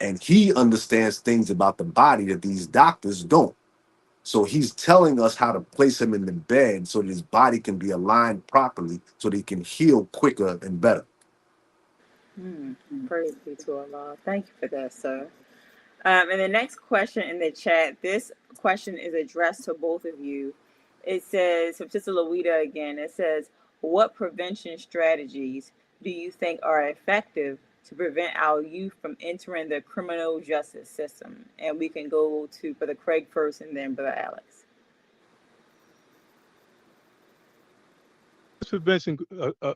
And he understands things about the body that these doctors don't. So he's telling us how to place him in the bed so that his body can be aligned properly so that he can heal quicker and better. Praise be to Allah. Thank you for that, sir. And the next question in the chat, this question is addressed to both of you. It says, from Sister Louita again, it says, what prevention strategies do you think are effective to prevent our youth from entering the criminal justice system? And we can go to Brother Craig first and then Brother Alex. Prevention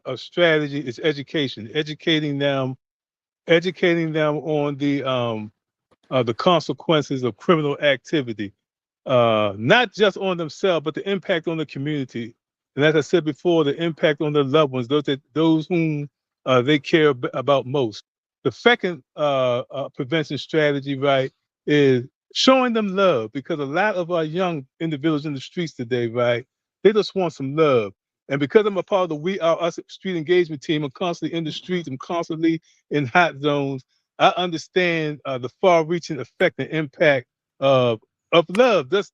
a strategy is education, educating them on the consequences of criminal activity, not just on themselves, but the impact on the community. And as I said before, the impact on their loved ones, those whom they care about most. The second prevention strategy, right, is showing them love, because a lot of our young individuals in the streets today, right, they just want some love. And because I'm a part of the We Are Us street engagement team, I'm constantly in the streets, I'm constantly in hot zones. I understand the far-reaching effect and impact of love. Just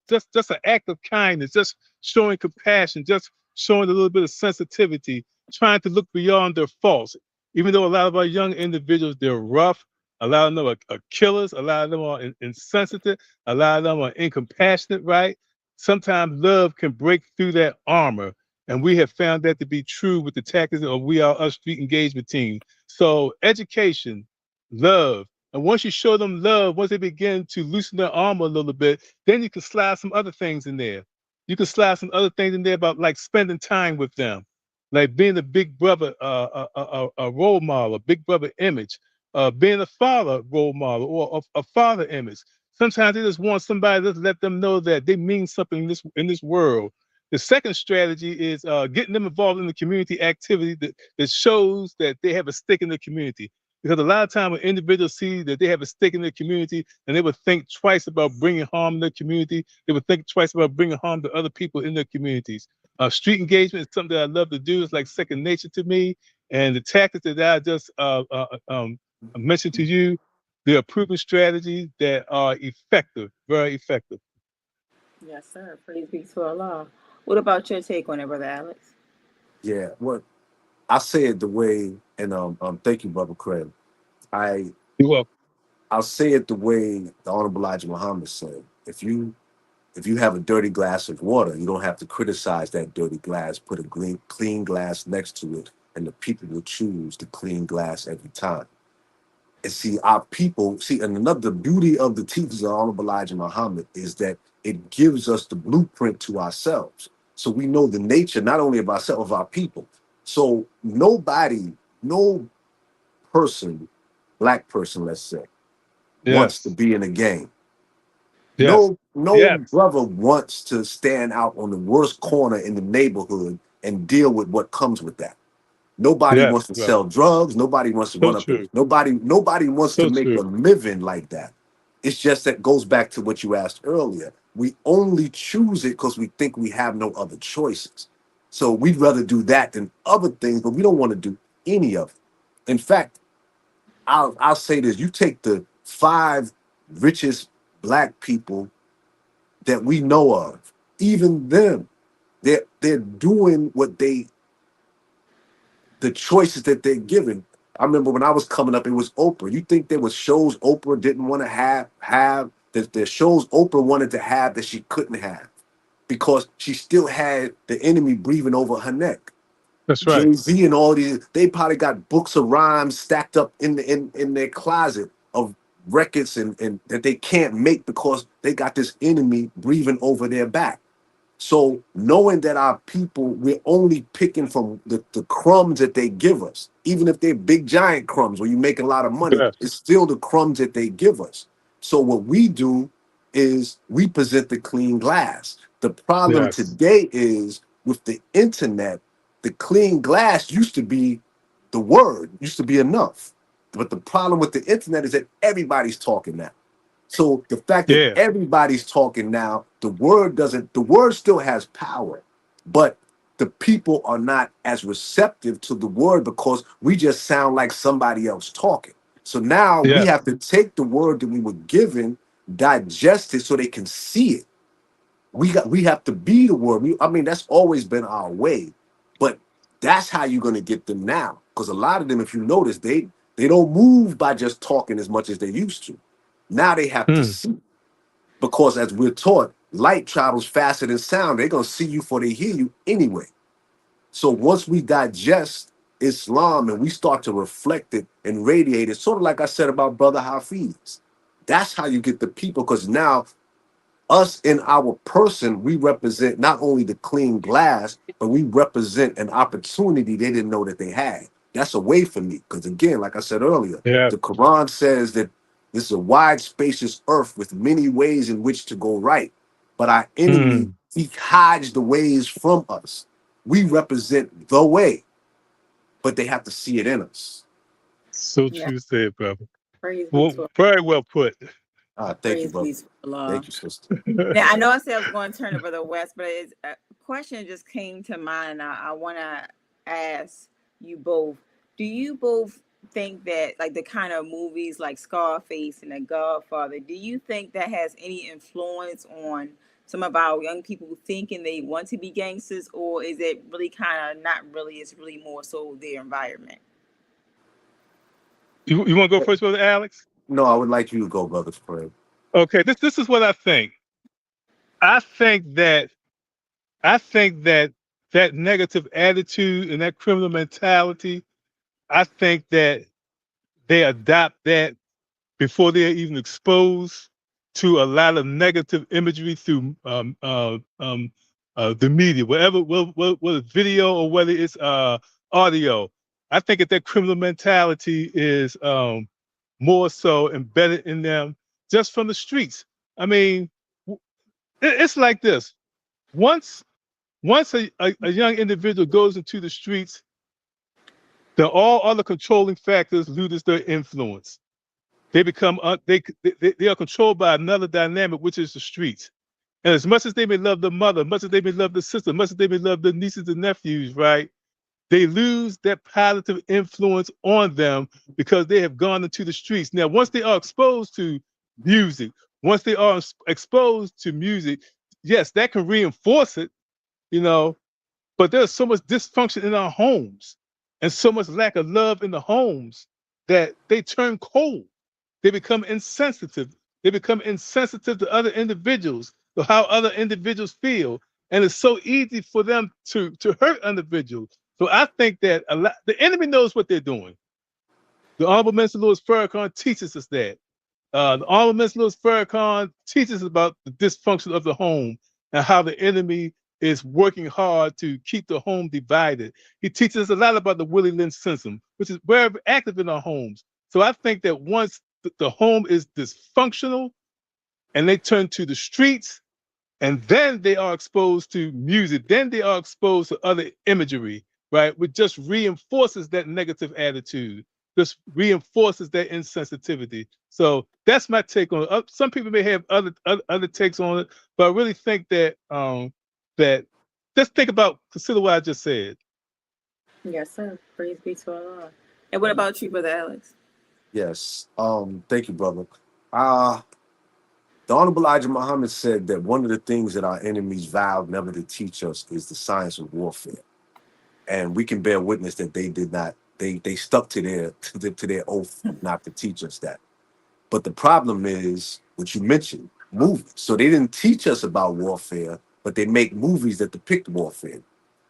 an act of kindness, just showing compassion, just showing a little bit of sensitivity, trying to look beyond their faults. Even though a lot of our young individuals, they're rough, a lot of them are killers, a lot of them are insensitive, a lot of them are incompassionate, right? Sometimes love can break through that armor. And we have found that to be true with the tactics of We Are Us street engagement team. So education, love. And once you show them love, once they begin to loosen their armor a little bit, then you can slide some other things in there. You can slide some other things in there about like spending time with them, like being a big brother, a role model, a big brother image, being a father role model or a father image. Sometimes they just want somebody to let them know that they mean something in this world. The second strategy is getting them involved in the community activity that shows that they have a stake in the community. Because a lot of time when individuals see that they have a stake in their community, and they would think twice about bringing harm in their community, they would think twice about bringing harm to other people in their communities. Street engagement is something that I love to do. It's like second nature to me. And the tactics that I just mentioned to you, they are proven strategies that are effective, very effective. Yes, sir. Praise be to Allah. What about your take on it, Brother Alex? Yeah, well, I say it the way, and thank you, Brother Craig. I You're welcome. I'll say it the way the Honorable Elijah Muhammad said. If you have a dirty glass of water, you don't have to criticize that dirty glass. Put a clean glass next to it, and the people will choose the clean glass every time. And see, our people, and another beauty of the teachings of Honorable Elijah Muhammad is that it gives us the blueprint to ourselves. So we know the nature, not only of ourselves, of our people. So nobody, no person, black person, let's say, wants to Yes. be in a gang. Yes. No Yes. brother wants to stand out on the worst corner in the neighborhood and deal with what comes with that. Nobody Yes, wants to brother. sell drugs. Nobody wants to So run up and true. nobody wants to So make a true. living like that. It's just that goes back to what you asked earlier. We only choose it because we think we have no other choices. So we'd rather do that than other things, but we don't want to do any of it. In fact, I'll say this: you take the 5 richest black people that we know of, even them, they're doing the choices that they're given. I remember when I was coming up, it was Oprah. You think there was shows Oprah didn't want to have that the shows Oprah wanted to have that she couldn't have because she still had the enemy breathing over her neck. That's right. Jay-Z and all these, they probably got books of rhymes stacked up in their closet of records and that they can't make because they got this enemy breathing over their back. So knowing that our people, we're only picking from the crumbs that they give us, even if they're big giant crumbs where you make a lot of money, Yes. it's still the crumbs that they give us. So what we do is we present the clean glass. The problem Yes. today is with the internet, the clean glass used to be the word, used to be enough. But the problem with the internet is that everybody's talking now. So the fact that Yeah. everybody's talking now, the word still has power, but the people are not as receptive to the word because we just sound like somebody else talking. So now we Yes. have to take the word that we were given, digest it so they can see it. We have to be the word. I mean, that's always been our way, but that's how you're gonna get them now. Because a lot of them, if you notice, they don't move by just talking as much as they used to. Now they have to Hmm. see, because as we're taught, light travels faster than sound. They're gonna see you before they hear you anyway. So once we digest Islam and we start to reflect it and radiate it, sort of like I said about Brother Hafiz, that's how you get the people. Because now us in our person, we represent not only the clean glass, but we represent an opportunity they didn't know that they had. That's a way for me. Because again, like I said earlier, Yeah. the Quran says that this is a wide, spacious earth with many ways in which to go right. But our enemy, Hmm. he hides the ways from us. We represent the way, but they have to see it in us. So Yeah. true said, brother. Praise be Well, to very well put. Thank you, praise brother. be to Allah. Thank you, sister. Now I know I said I was going to turn to Brother West, but it's, a question just came to mind. I want to ask you both: do you both think that, like the kind of movies like Scarface and The Godfather, do you think that has any influence on some of our young people thinking they want to be gangsters, or is it really kind of not really? It's really more so their environment. You want to go first, brother Alex? No, I would like you to go, brother Fred. Okay. This is what I think. I think that I think that that negative attitude and that criminal mentality, I think that they adopt that before they're even exposed to a lot of negative imagery through the media, whether it's video or whether it's audio. I think that criminal mentality is more so embedded in them just from the streets. I mean, it's like this. Once once a young individual goes into the streets, the all other controlling factors lose their influence. They become they are controlled by another dynamic, which is the streets. And as much as they may love the mother, much as they may love the sister, much as they may love the nieces and nephews, right? They lose that positive influence on them because they have gone into the streets. Now, once they are exposed to music, once they are exposed to music, yes, that can reinforce it, you know, but there's so much dysfunction in our homes and so much lack of love in the homes that they turn cold. They become insensitive. They become insensitive to other individuals, to how other individuals feel. And it's so easy for them to hurt individuals. So I think that the enemy knows what they're doing. The Honorable Minister Louis Farrakhan teaches us that. The Honorable Minister Louis Farrakhan teaches us about the dysfunction of the home and how the enemy is working hard to keep the home divided. He teaches us a lot about the Willie Lynch system, which is very active in our homes. So I think that once the home is dysfunctional and they turn to the streets, and then they are exposed to music, then they are exposed to other imagery, right? Which just reinforces that negative attitude, just reinforces that insensitivity. So that's my take on it. Some people may have other takes on it, but I really think that that just think about, consider what I just said. Yes, sir. Praise be to Allah. And what about you, Brother Alex? Yes. Thank you, brother. Uh the Honorable Elijah Muhammad said that one of the things that our enemies vowed never to teach us is the science of warfare. And we can bear witness that they did not, they stuck to their oath not to teach us that. But the problem is what you mentioned, movies. So they didn't teach us about warfare, but they make movies that depict warfare.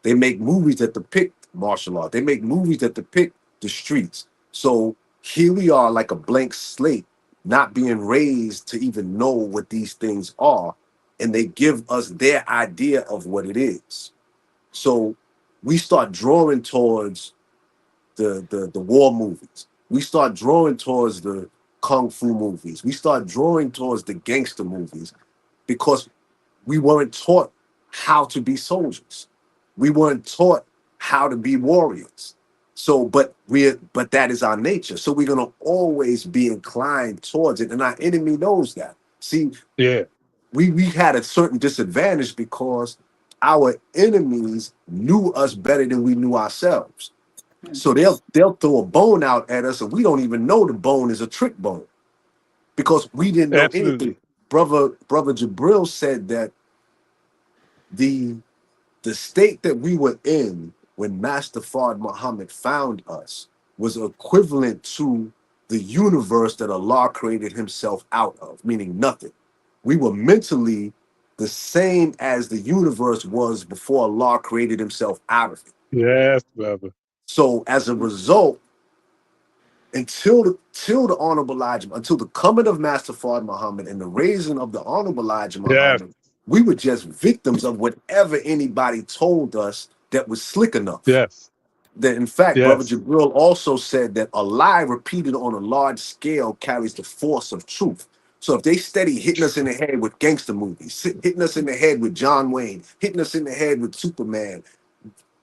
They make movies that depict martial art. They make movies that depict the streets. So here we are like a blank slate, not being raised to even know what these things are. And they give us their idea of what it is. So we start drawing towards the war movies. We start drawing towards the kung fu movies. We start drawing towards the gangster movies because we weren't taught how to be soldiers. We weren't taught how to be warriors. So, but that is our nature. So we're gonna always be inclined towards it, and our enemy knows that. See, Yeah. we had a certain disadvantage because our enemies knew us better than we knew ourselves. So Mhm. they'll throw a bone out at us, and we don't even know the bone is a trick bone because we didn't know anything. Absolutely. Brother Jabril said that the the state that we were in when Master Fard Muhammad found us was equivalent to the universe that Allah created himself out of, meaning nothing. We were mentally the same as the universe was before Allah created himself out of it. Yes, brother. So as a result, till the Honorable Elijah, until the coming of Master Fard Muhammad and the raising of the Honorable Elijah Yes. Muhammad, we were just victims of whatever anybody told us that was slick enough. Yes. That in fact, Brother Yes. Jabril also said that a lie repeated on a large scale carries the force of truth. So if they steady hitting us in the head with gangster movies, hitting us in the head with John Wayne, hitting us in the head with Superman,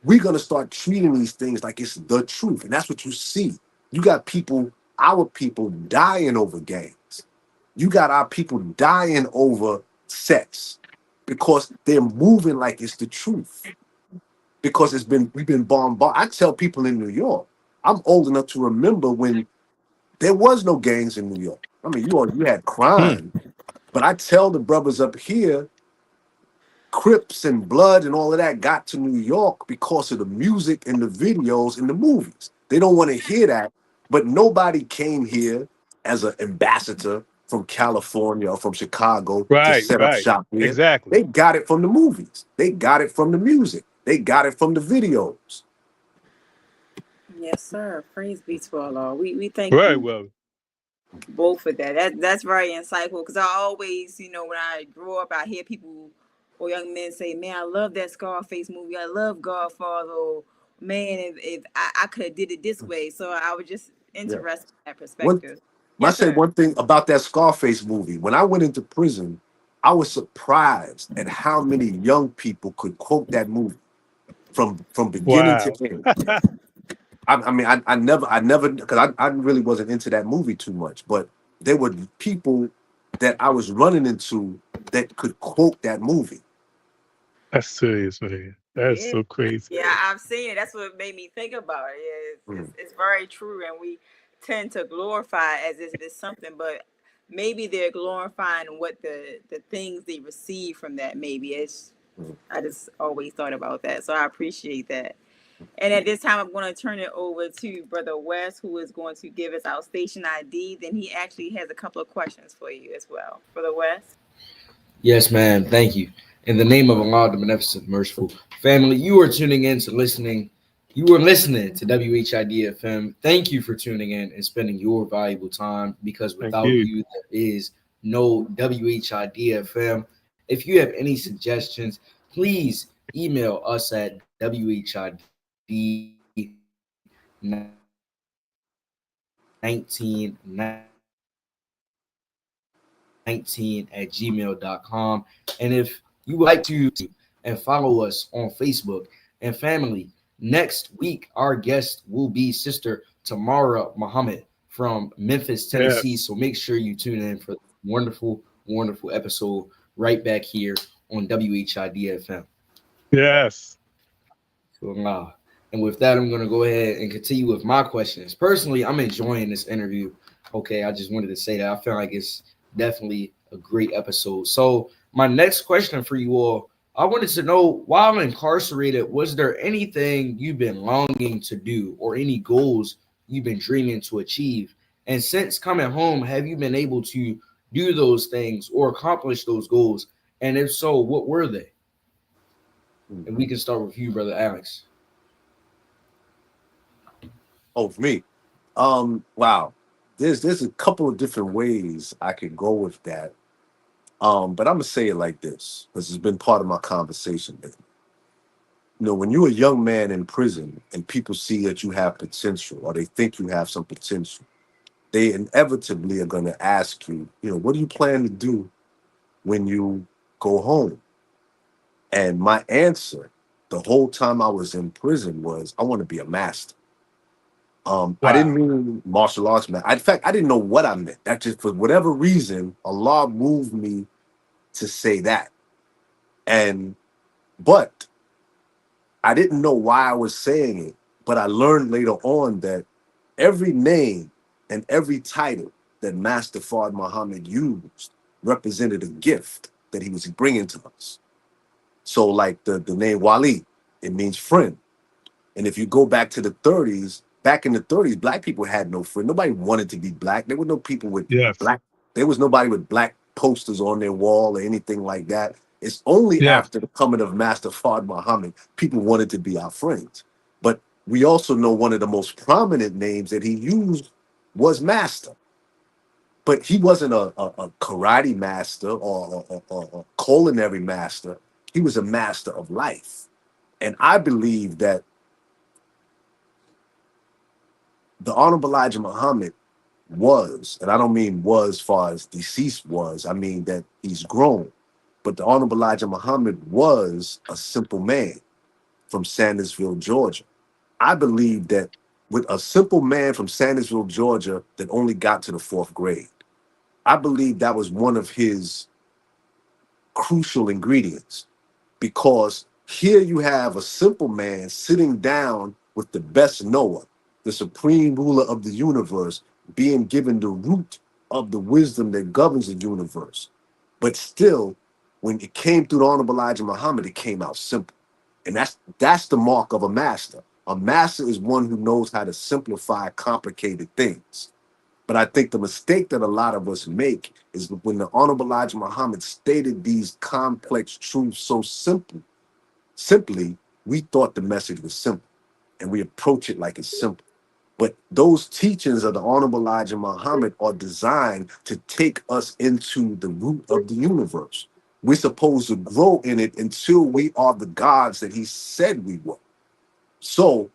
we're gonna start treating these things like it's the truth, and that's what you see. You got people, our people, dying over gangs. You got our people dying over sex because they're moving like it's the truth. Because we've been bombarded. I tell people in New York, I'm old enough to remember when there was no gangs in New York. I mean, you had Hmm. crime, but I tell the brothers up here Crips and Blood and all of that got to New York because of the music and the videos and the movies. They don't want to hear that, but nobody came here as an ambassador from California or from Chicago to Right. set up Right. shop here. Exactly. They got it from the movies. They got it from the music. They got it from the videos. Yes, sir. Praise be to Allah. We thank Very you well. both for that. That's very insightful because I always, when I grew up, I hear people or young men say, "Man, I love that Scarface movie. I love Godfather." Or, man, if I could have did it this way, so I was just Yeah. interested in that One perspective. I Yes, say sir. one thing about that Scarface movie. When I went into prison, I was surprised at how many young people could quote that movie from beginning to Wow. end. I mean, I never, because I really wasn't into that movie too much, but there were people that I was running into that could quote that movie. That's serious, man. That's Yeah, so crazy. yeah, I've seen it. That's what made me think about it. Yeah, Mm, it's very true, and we tend to glorify as if it's something, but maybe they're glorifying what the things they receive from that. Maybe it's. mm. I just always thought about that, so I appreciate that. And at this time, I'm going to turn it over to Brother West, who is going to give us our station ID. Then he actually has a couple of questions for you as well. Brother West. Yes, ma'am. Thank you. In the name of Allah, the Beneficent, Merciful. Family, you are tuning in to listening. You are listening to WHID-FM. Thank you for tuning in and spending your valuable time because Thank without you. you, there is no WHID-FM. If you have any suggestions, please email us at WHID1919 at gmail.com. And if you would like to and follow us on Facebook and family, next week our guest will be Sister Tamara Muhammad from Memphis, Tennessee. Yes. So make sure you tune in for wonderful, wonderful episode right back here on WHID-FM. Yes. So, and with that, I'm going to go ahead and continue with my questions. Personally, I'm enjoying this interview. Okay, I just wanted to say that I feel like it's definitely a great episode. So, my next question for you all, I wanted to know, while incarcerated, was there anything you've been longing to do or any goals you've been dreaming to achieve? And since coming home, have you been able to do those things or accomplish those goals? And if so, what were they? And we Mhm. can start with you, Brother Alex. Oh, for me. Wow. There's a couple of different ways I could go with that. But I'm gonna say it like this, because it's been part of my conversation. When you're a young man in prison and people see that you have potential or they think you have some potential, they inevitably are gonna ask you, what do you plan to do when you go home? And my answer the whole time I was in prison was I want to be a master. I didn't Wow. mean martial arts man. In fact, I didn't know what I meant. That just for whatever reason, Allah moved me to say that. And but I didn't know why I was saying it. But I learned later on that every name and every title that Master Fard Muhammad used represented a gift that he was bringing to us. So, like the name Wali, it means friend. And if you go back to the 30s, back in the 30s, black people had no friend. Nobody wanted to be black. There were no people with Yes. black. There was nobody with black posters on their wall or anything like that. It's only Yes. after the coming of Master Fard Muhammad people wanted to be our friends. But we also know one of the most prominent names that he used was Master. But he wasn't a karate master or a culinary master. He was a master of life. And I believe that the Honorable Elijah Muhammad was, and I don't mean was far as deceased was, I mean that he's grown. But the Honorable Elijah Muhammad was a simple man from Sandersville, Georgia. I believe that with a simple man from Sandersville, Georgia, that only got to the fourth grade, I believe that was one of his crucial ingredients because here you have a simple man sitting down with the best Noah, the supreme ruler of the universe, being given the root of the wisdom that governs the universe. But still, when it came through the Honorable Elijah Muhammad, it came out simple. And that's the mark of a master. A master is one who knows how to simplify complicated things. But I think the mistake that a lot of us make is when the Honorable Elijah Muhammad stated these complex truths so simply, we thought the message was simple and we approach it like it's simple. But those teachings of the Honorable Elijah Muhammad are designed to take us into the root of the universe. We're supposed to grow in it until we are the gods that he said we were. So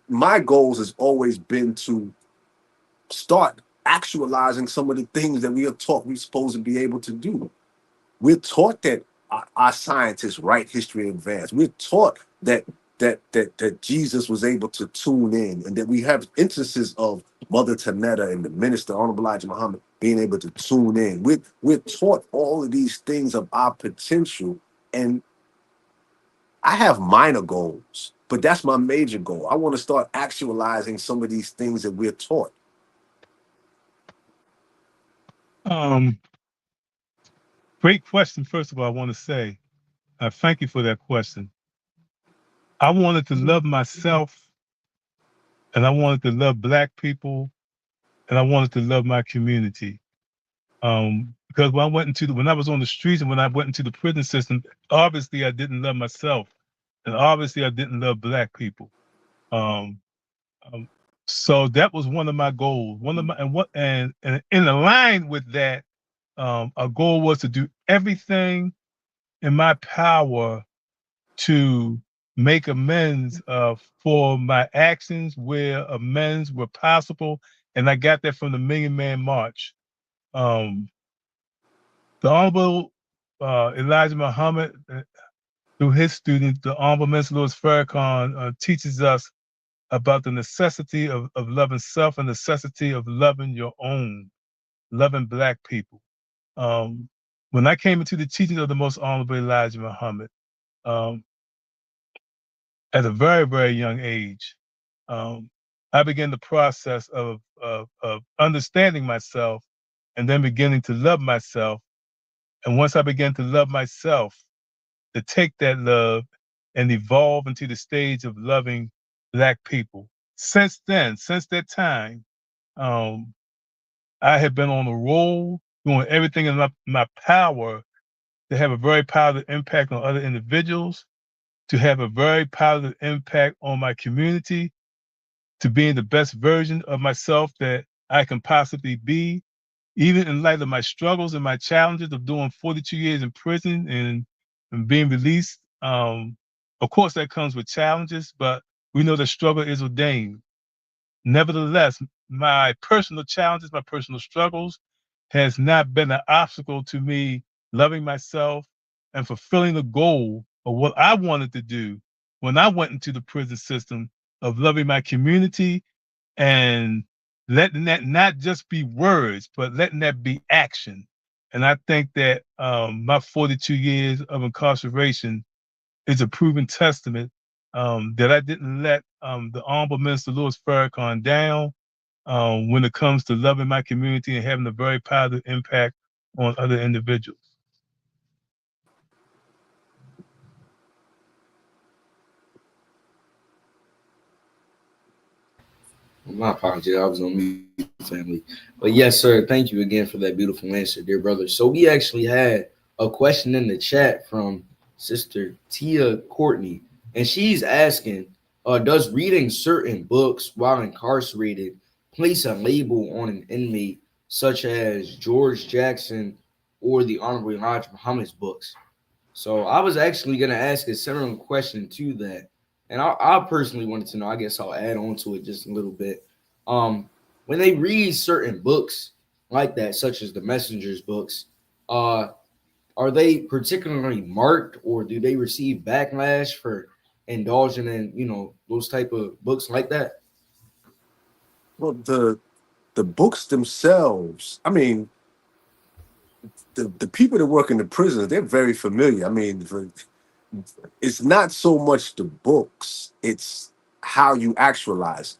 my goals has always been to start actualizing some of the things that we are taught we're supposed to be able to do. We're taught that our scientists write history in advance. We're taught that Jesus was able to tune in, and that we have instances of Mother Tanetta and the minister Honorable Elijah Muhammad being able to tune in. We're taught all of these things of our potential, and I have minor goals, but that's my major goal. I want to start actualizing some of these things that we're taught. Um, Great question. First of all, I want to say, thank you for that question. I wanted to love myself, and I wanted to love Black people, and I wanted to love my community. Because when I was on the streets and when I went into the prison system, obviously I didn't love myself, and obviously I didn't love Black people. Um, um, so that was one of my goals. One of my and in line with that, a goal was to do everything in my power to make amends for my actions where amends were possible, and I got that from the Million Man March. Um, the Honorable Elijah Muhammad, through his student, the Honorable Minister Louis Farrakhan, teaches us about the necessity of loving self and necessity of loving your own, loving Black people. Um, when I came into the teachings of the Most Honorable Elijah Muhammad, um, at a very, very young age, um, I began the process of understanding myself and then beginning to love myself. And once I began to love myself, to take that love and evolve into the stage of loving Black people. Since then, since that time, um, I have been on a roll, doing everything in my power to have a very positive impact on other individuals, to have a very positive impact on my community, to being the best version of myself that I can possibly be, even in light of my struggles and my challenges of doing 42 years in prison and being released. Of course, that comes with challenges, but we know that struggle is ordained. Nevertheless, my personal challenges, my personal struggles has not been an obstacle to me loving myself and fulfilling the goal of what I wanted to do when I went into the prison system of loving my community and letting that not just be words, but letting that be action. And I think that my 42 years of incarceration is a proven testament that I didn't let the Honorable Minister Louis Farrakhan down when it comes to loving my community and having a very positive impact on other individuals. My apologies, I was on mute, family. But yes, sir, thank you again for that beautiful answer, dear brother. So we actually had a question in the chat from Sister Tia Courtney, and she's asking, does reading certain books while incarcerated place a label on an inmate, such as George Jackson or the Honorable Elijah Muhammad's books? So I was actually going to ask a similar question to that. And I personally wanted to know, I guess I'll add on to it just a little bit. When they read certain books like that, such as the Messenger's books, uh, are they particularly marked or do they receive backlash for indulging in, those type of books like that? Well, the books themselves, I mean, the people that work in the prisons, they're very familiar. I mean, it's not so much the books, it's how you actualize.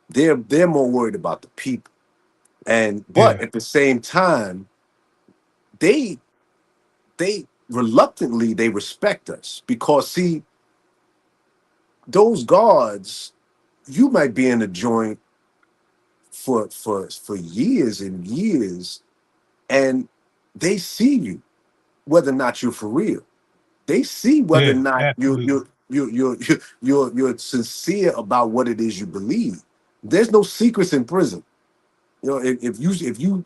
They're more worried about the people. But Yeah, at the same time, they they reluctantly they respect us because see, those guards, you might be in a joint for years and years, and they see you whether or not you're for real. They see whether or yeah, not absolutely. you're sincere about what it is you believe. There's no secrets in prison. You know, if you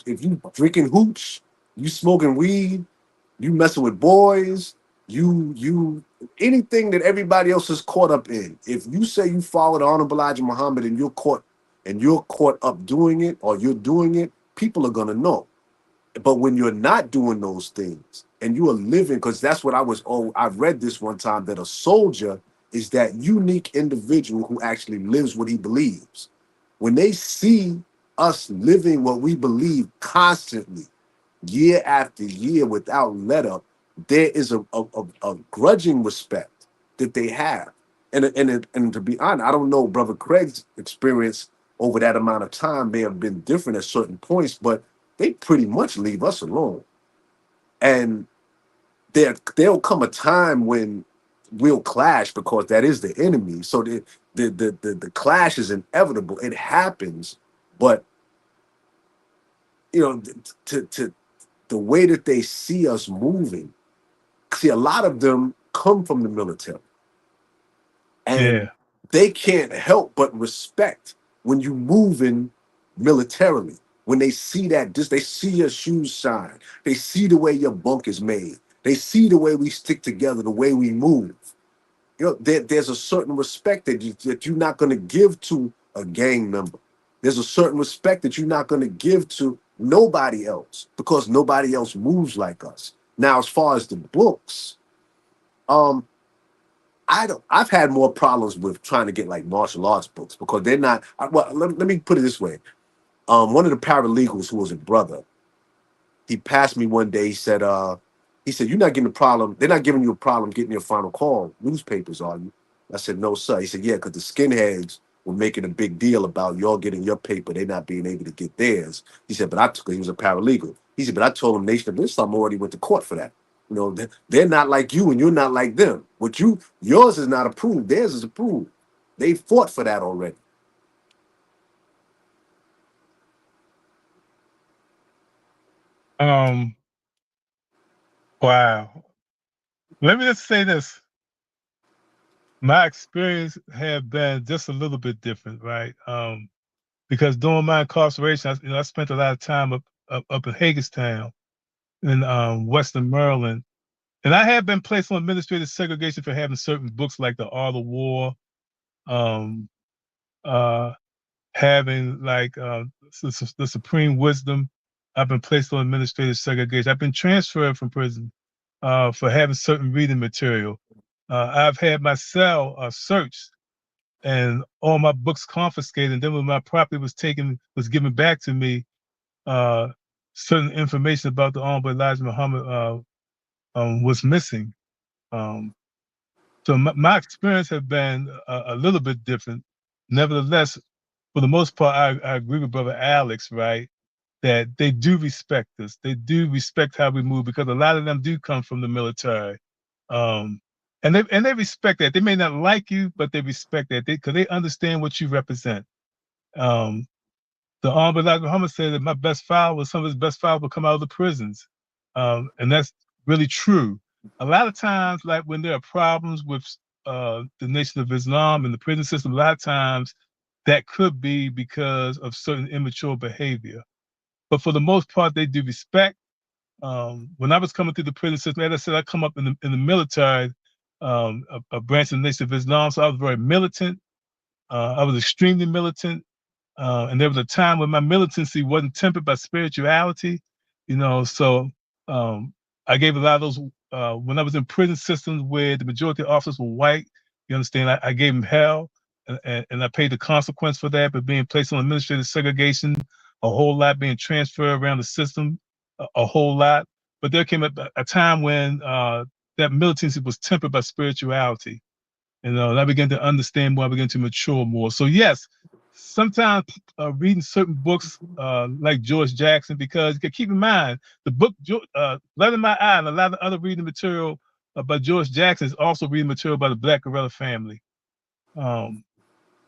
drinking hooch, you smoking weed, you messing with boys, you anything that everybody else is caught up in. If you say you followed Honorable Elijah Muhammad and you're caught up doing it or you're doing it, people are gonna know. But when you're not doing those things and you are living, because that's what I read this one time that a soldier is that unique individual who actually lives what he believes. When they see us living what we believe constantly, year after year without let up, there is a grudging respect that they have. And to be honest, I don't know, Brother Craig's experience over that amount of time may have been different at certain points, but they pretty much leave us alone. And there'll come a time when we'll clash because that is the enemy. So the clash is inevitable. It happens, but you know, to the way that they see us moving. See, a lot of them come from the military, and Yeah, they can't help but respect when you moving militarily. When they see that, just they see your shoes shine. They see the way your bunk is made. They see the way we stick together, the way we move. You know, there's a certain respect that you're not going to give to a gang member. There's a certain respect that you're not going to give to nobody else because nobody else moves like us. Now, as far as the books, um, I've had more problems with trying to get like martial arts books because they're not. Well, let me put it this way. One of the paralegals who was a brother, he passed me one day. He said, "You're not getting a problem. They're not giving you a problem getting your final call newspapers, are you?" I said, "No, sir." He said, "Yeah, because the skinheads were making a big deal about y'all getting your paper, they not being able to get theirs." He said, "But I took it." He was a paralegal. He said, "But I told him Nation of Islam already went to court for that. You know, they're not like you, and you're not like them. Yours is not approved. Theirs is approved. They fought for that already." um, wow. Let me just say this. My experience have been just a little bit different, right? Because during my incarceration, I spent a lot of time up in Hagerstown in Western Maryland. And I have been placed on administrative segregation for having certain books like The Art of War, um, uh, having like the Supreme Wisdom. I've been placed on administrative segregation. I've been transferred from prison for having certain reading material. I've had my cell searched and all my books confiscated. And then when my property was given back to me, certain information about the Honorable Elijah Muhammad was missing. So my experience has been a little bit different. Nevertheless, for the most part, I agree with Brother Alex, right? That they do respect us. They do respect how we move because a lot of them do come from the military. Um, and they respect that. They may not like you, but they respect that because they understand what you represent. Um, the Honorable Elijah Muhammad said that my best followers, some of his best followers will come out of the prisons. And that's really true. A lot of times, like when there are problems with the Nation of Islam and the prison system, a lot of times that could be because of certain immature behavior. But for the most part, they do respect. When I was coming through the prison system, as I said, I come up in the military, a branch of the Nation of Islam, so I was very militant. I was extremely militant. And there was a time when my militancy wasn't tempered by spirituality, so um, I gave a lot of those, when I was in prison systems where the majority of officers were white, you understand, I gave them hell, and I paid the consequence for that, but being placed on administrative segregation, a whole lot being transferred around the system, a whole lot. But there came a time when that militancy was tempered by spirituality. And I began to understand more, I began to mature more. So yes, sometimes reading certain books like George Jackson, because keep in mind, the book Blood in My Eye and a lot of other reading material by George Jackson is also reading material by the Black Guerrilla family.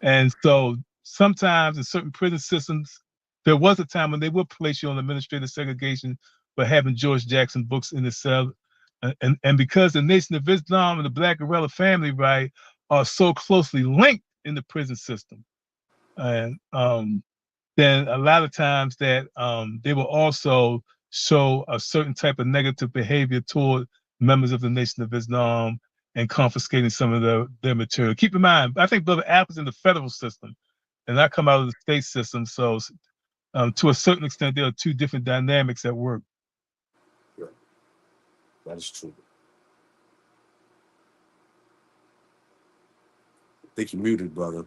And so sometimes in certain prison systems, there was a time when they would place you on administrative segregation for having George Jackson books in the cell. And because the Nation of Islam and the Black Guerrilla family, right, are so closely linked in the prison system. And then a lot of times that they will also show a certain type of negative behavior toward members of the Nation of Islam and confiscating some of their material. Keep in mind, I think Brother Apple's in the federal system, and I come out of the state system. So to a certain extent, there are two different dynamics at work. Yeah, that is true. I think you're muted, brother.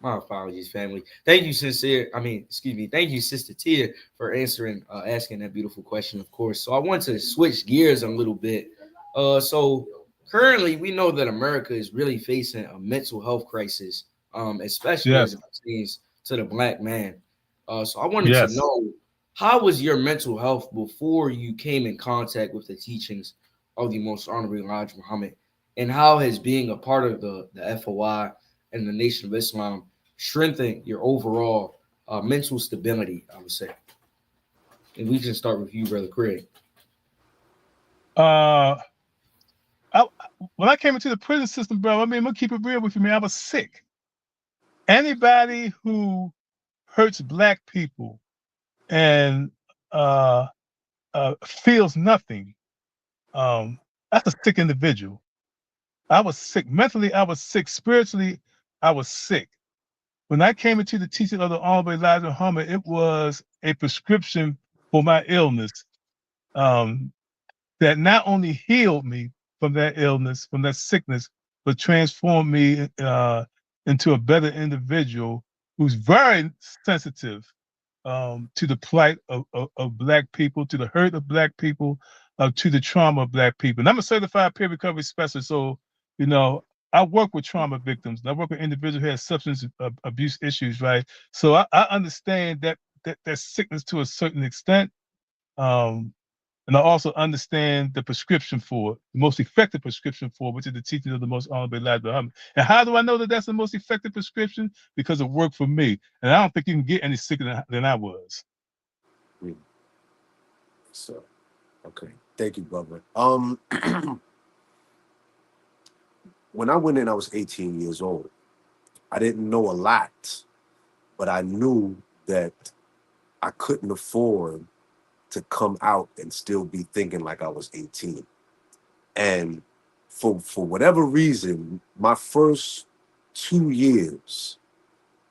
My apologies, family. Thank you, Thank you, Sister Tia, for asking that beautiful question, of course. So I want to switch gears a little bit. So currently, we know that America is really facing a mental health crisis, especially as Yes, it pertains to the Black man. So I wanted to yes. know, how was your mental health before you came in contact with the teachings of the Most Honorable Elijah Muhammad, and how has being a part of the FOI and the Nation of Islam strengthen your overall mental stability, I would say? And we can start with you, Brother Craig. Uh, when I came into the prison system, bro, I'm gonna keep it real with you, man. I was sick. Anybody who hurts Black people and feels nothing, that's a sick individual. I was sick mentally. I was sick spiritually. I was sick. When I came into the teaching of the Honorable Elijah Muhammad, it was a prescription for my illness. That not only healed me from that illness, from that sickness, but transformed me into a better individual who's very sensitive to the plight of Black people, to the hurt of Black people, to the trauma of Black people. And I'm a certified peer recovery specialist, so I work with trauma victims. And I work with individuals who have substance abuse issues, right? So I understand that sickness to a certain extent. And I also understand the prescription for it, the most effective prescription for it, which is the teaching of the Most Honorable Elijah Muhammad. And how do I know that that's the most effective prescription? Because it worked for me. And I don't think you can get any sicker than I was. So, okay. Thank you, brother. When I went in, I was 18 years old. I didn't know a lot, but I knew that I couldn't afford to come out and still be thinking like I was 18. And for whatever reason, my first 2 years,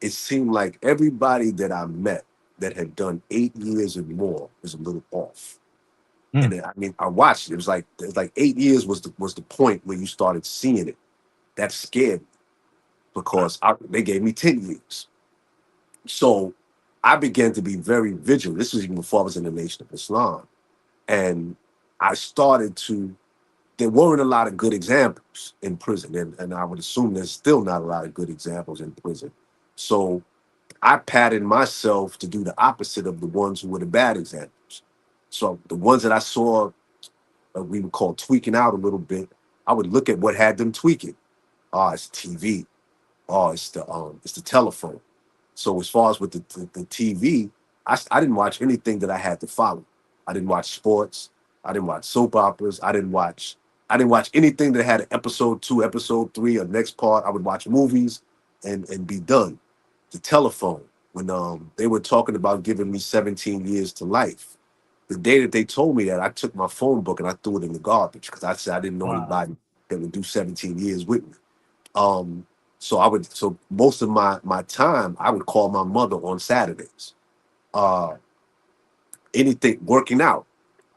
it seemed like everybody that I met that had done 8 years and more was a little off. And then, I mean, I watched it. It was like 8 years was the point where you started seeing it. That scared me because they gave me 10 years. So I began to be very vigilant. This was even before I was in the Nation of Islam, and I started to. There weren't a lot of good examples in prison, and I would assume there's still not a lot of good examples in prison. So I patterned myself to do the opposite of the ones who were the bad examples. So the ones that I saw, we would call tweaking out a little bit. I would look at what had them tweaking. Oh, it's TV. Oh, it's the telephone. So as far as with the TV, I didn't watch anything that I had to follow. I didn't watch sports. I didn't watch soap operas. I didn't watch anything that had an episode 2, episode 3, or next part. I would watch movies and be done. The telephone, when they were talking about giving me 17 years to life. The day that they told me that, I took my phone book and I threw it in the garbage because I said I didn't know anybody that would do 17 years with me. So most of my time I would call my mother on Saturdays. Uh, Anything working out.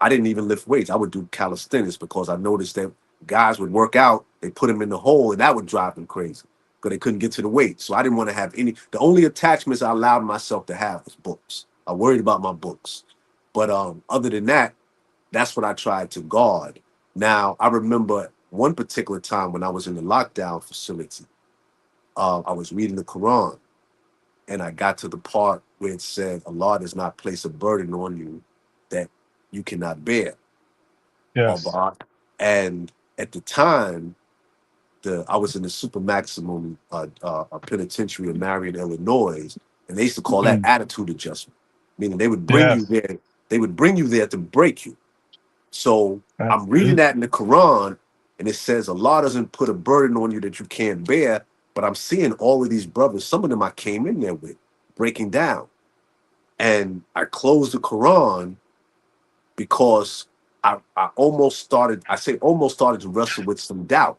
I didn't even lift weights. I would do calisthenics because I noticed that guys would work out, they put them in the hole, and that would drive them crazy because they couldn't get to the weight. So I didn't want to have any. The only attachments I allowed myself to have was books. I worried about my books, but other than that, that's what I tried to guard. Now I remember one particular time when I was in the lockdown facility. I was reading the Quran, and I got to the part where it said, Allah does not place a burden on you that you cannot bear. Yes. And at the time, I was in the super maximum penitentiary in Marion, Illinois, and they used to call that attitude adjustment, meaning they would bring you Yes. there. They would bring you there to break you. So That's I'm reading it. that in the Quran, and it says Allah doesn't put a burden on you that you can't bear. But I'm seeing all of these brothers, some of them I came in there with, breaking down. And I closed the Quran because I almost started to wrestle with some doubt.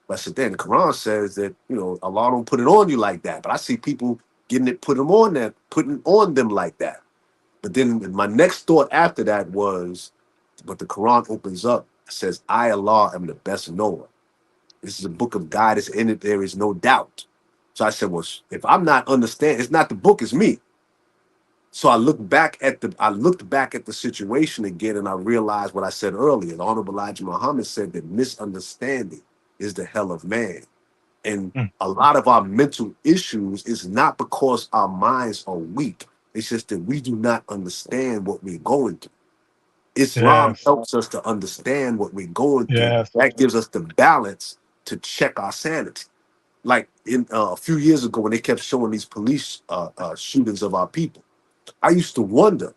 But I said, then the Quran says that, Allah don't put it on you like that. But I see people getting it, putting on them like that. But then my next thought after that was, but the Quran opens up, it says, I, Allah, am the best knower. This is a book of guidance. In it, there is no doubt. So I said, well, if I'm not understanding, it's not the book, it's me. So I looked back at the situation again, and I realized what I said earlier. The Honorable Elijah Muhammad said that misunderstanding is the hell of man. And Mm. a lot of our mental issues is not because our minds are weak. It's just that we do not understand what we're going through. Islam Yes. helps us to understand what we're going through. Yes. That gives us the balance to check our sanity. Like in a few years ago, when they kept showing these police shootings of our people, I used to wonder,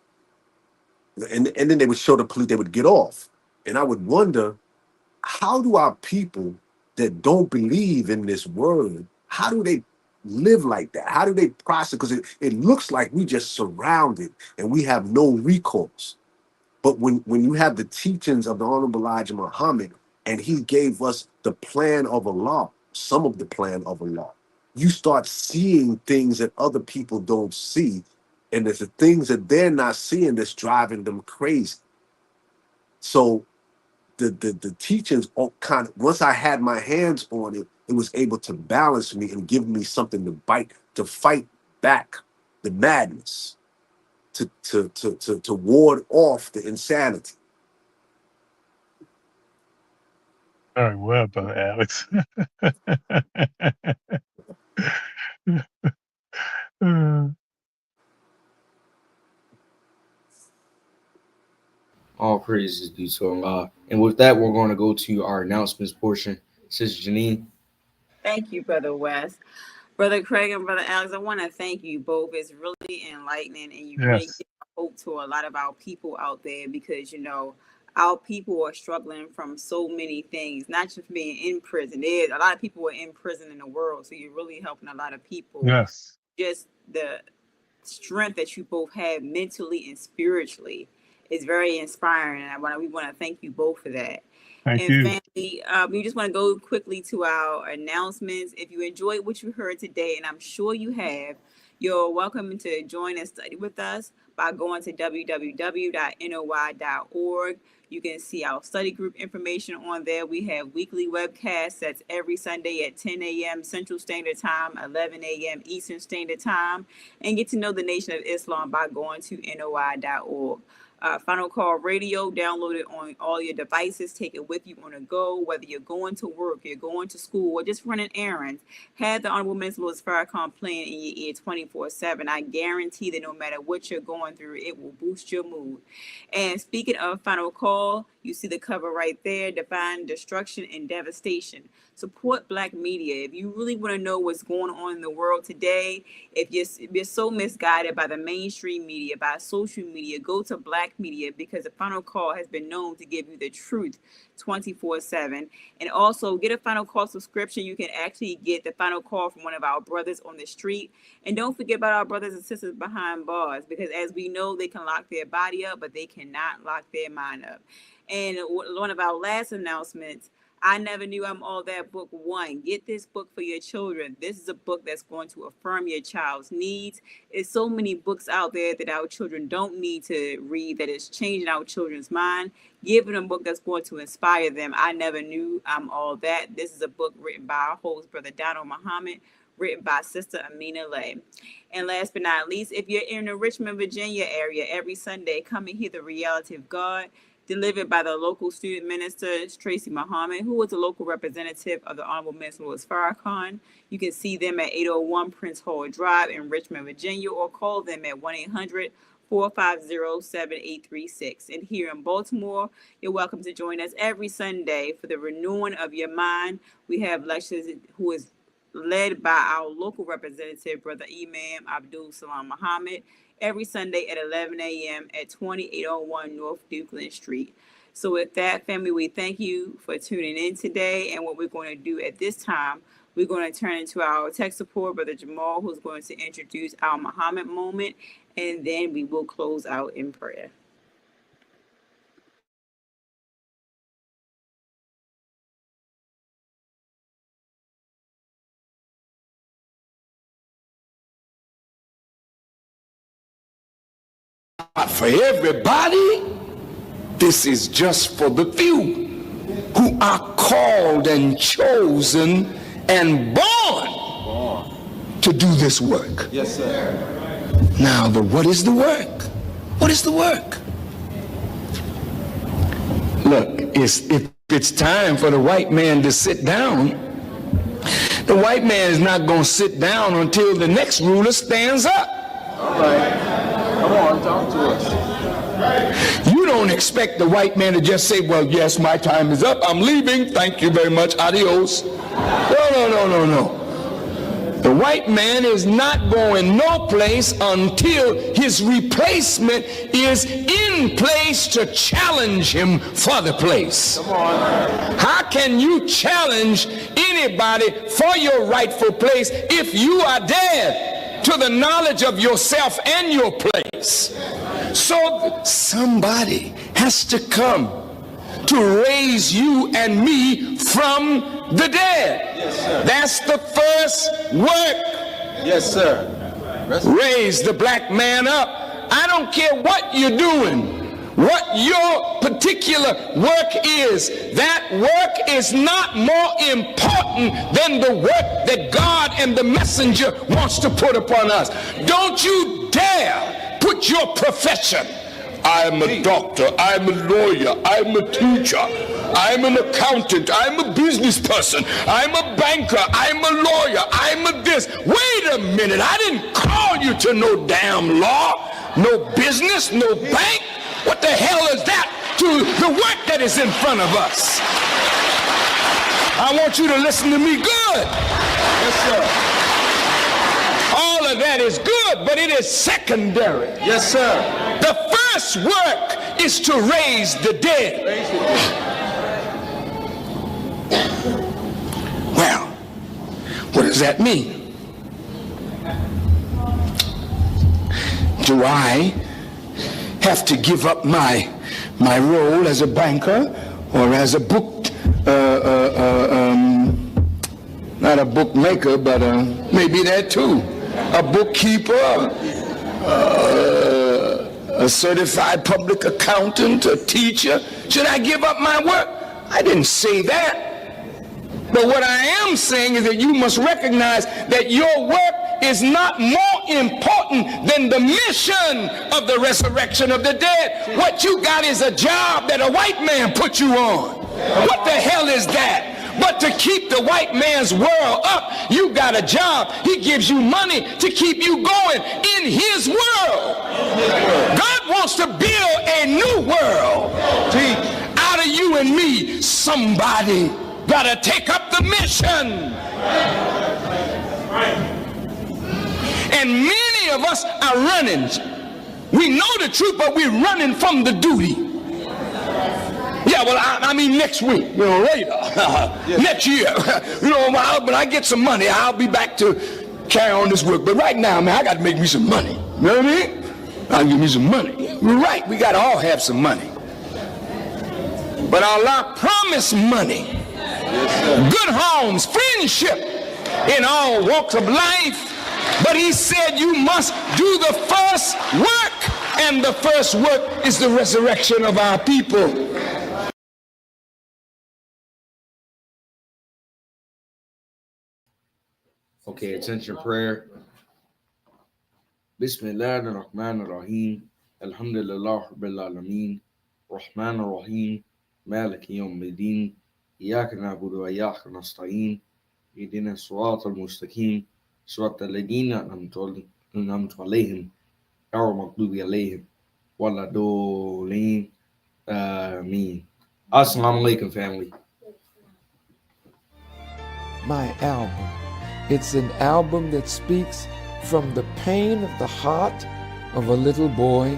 and then they would show the police, they would get off, and I would wonder, how do our people that don't believe in this word, how do they live like that? How do they process? Because it looks like we just surrounded and we have no recourse. But when you have the teachings of the Honorable Elijah Muhammad, and he gave us the plan of Allah, some of the plan of Allah, you start seeing things that other people don't see. And there's the things that they're not seeing that's driving them crazy. So the teachings all kind of, once I had my hands on it, it was able to balance me and give me something to fight back the madness, to ward off the insanity. Very well, Brother Alex. Uh, All praises due to Allah. And with that, we're going to go to our announcements portion. Sister Janine. Thank you, Brother West. Brother Craig and Brother Alex, I want to thank you both. It's really enlightening, and you really yes. give hope to a lot of our people out there because, our people are struggling from so many things, not just being in prison. There's a lot of people are in prison in the world, so you're really helping a lot of people. Yes. Just the strength that you both have mentally and spiritually is very inspiring, and we want to thank you both for that. Thank And you. family, we just want to go quickly to our announcements. If you enjoyed what you heard today, and I'm sure you have, You're welcome to join and study with us by going to www.noi.org. You can see our study group information on there. We have weekly webcasts that's every Sunday at 10 a.m. Central Standard Time, 11 a.m. Eastern Standard Time, and get to know the Nation of Islam by going to noi.org. Final Call Radio, download it on all your devices. Take it with you on the go, whether you're going to work, you're going to school, or just running errands. Have the Honorable Ms. Louis Farrakhan playing in your ear 24/7. I guarantee that no matter what you're going through, it will boost your mood. And speaking of Final Call, you see the cover right there, Divine Destruction and Devastation. Support Black media. If you really want to know what's going on in the world today, if you're so misguided by the mainstream media, by social media, go to Black media, because the Final Call has been known to give you the truth 24/7. And also get a Final Call subscription. You can actually get the Final Call from one of our brothers on the street. And don't forget about our brothers and sisters behind bars, because as we know, they can lock their body up, but they cannot lock their mind up. And one of our last announcements, I Never Knew I'm All That, Book 1. Get this book for your children. This is a book that's going to affirm your child's needs. There's so many books out there that our children don't need to read that is changing our children's mind. Give them a book that's going to inspire them. I Never Knew I'm All That. This is a book written by our host, Brother Donald Muhammad, written by Sister Amina Lay. And last but not least, if you're in the Richmond, Virginia area, every Sunday, come and hear the Reality of God, delivered by the local student minister, Tracy Muhammad, who was a local representative of the Honorable Ms. Louis Farrakhan. You can see them at 801 Prince Hall Drive in Richmond, Virginia, or call them at 1-800-450-7836. And here in Baltimore, you're welcome to join us every Sunday for the renewing of your mind. We have lectures who is led by our local representative, Brother Imam Abdul Salam Muhammad, every Sunday at 11 a.m. at 2801 North Dukeland Street. So with that, family, we thank you for tuning in today. And what we're going to do at this time, we're going to turn into our tech support, Brother Jamal, who's going to introduce our Muhammad moment, and then we will close out in prayer. Not for everybody. This is just for the few who are called and chosen and born to do this work. Yes, sir. Now, what is the work? What is the work? Look, if it's time for the white man to sit down, the white man is not going to sit down until the next ruler stands up. All right. Come on, talk to us. You don't expect the white man to just say, well, yes, my time is up, I'm leaving, thank you very much, adios. No. The white man is not going no place until his replacement is in place to challenge him for the place. Come on. How can you challenge anybody for your rightful place if you are dead to the knowledge of yourself and your place? So somebody has to come to raise you and me from the dead. Yes, sir. That's the first work. Yes, sir. Raise the black man up. I don't care what you're doing, what your particular work is. That work is not more important than the work that God and the messenger wants to put upon us. Don't you dare put your profession. I'm a doctor, I'm a lawyer, I'm a teacher, I'm an accountant, I'm a business person, I'm a banker, I'm a lawyer, I'm a this. Wait a minute, I didn't call you to no damn law, no business, no bank. What the hell is that to the work that is in front of us? I want you to listen to me good. Yes, sir. All of that is good, but it is secondary. Yes, sir. The first work is to raise the dead. Well, what does that mean? Do I have to give up my role as a banker or as a book, not a bookmaker, but maybe that too. a bookkeeper, a certified public accountant, a teacher? Should I give up my work? I didn't say that. But what I am saying is that you must recognize that your work is not more important than the mission of the resurrection of the dead. What you got is a job that a white man put you on. What the hell is that? But to keep the white man's world up, you got a job. He gives you money to keep you going in his world. God wants to build a new world. See, out of you and me, somebody got to take up the mission. And many of us are running. We know the truth, but we're running from the duty. Yeah, well, I mean next week, later, next year, when I get some money, I'll be back to carry on this work. But right now, man, I got to make me some money. You know what I mean? I'll give me some money. We're right, we got to all have some money. But Allah promised money, good homes, friendship in all walks of life. But he said you must do the first work, and the first work is the resurrection of our people. Okay, attention prayer. Bismillah ar-Rahman ar-Rahim. Alhamdulillah Rabbil Alameen. Rahman ar-Rahim. Malik yawmiddin. Iyaka na'budu wa iyaka nasta'in. Ihdina as-sirata al-mustaqim. Sirata alladhina an'amta alayhim. Ghayri maghdubi alayhim wala dallin. Ameen. Assalamu alaikum, family. My album. It's an album that speaks from the pain of the heart of a little boy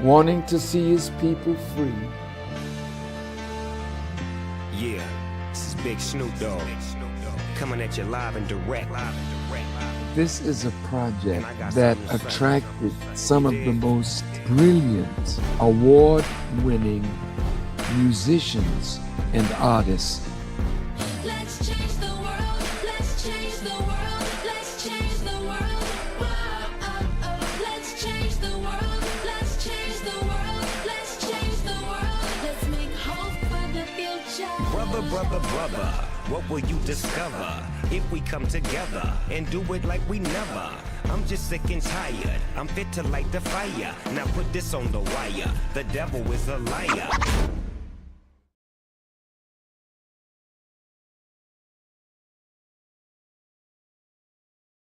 wanting to see his people free. Yeah, this is Big Snoop Dogg, coming at you live and direct. This is a project that attracted some of the most brilliant, award-winning musicians and artists. Let's change the world, let's change the world, let's change the world. Whoa, let's change the world, let's change the world, let's change the world. Let's make hope for the future. Brother, brother, brother, what will you discover if we come together and do it like we never? I'm just sick and tired, I'm fit to light the fire. Now put this on the wire, the devil is a liar.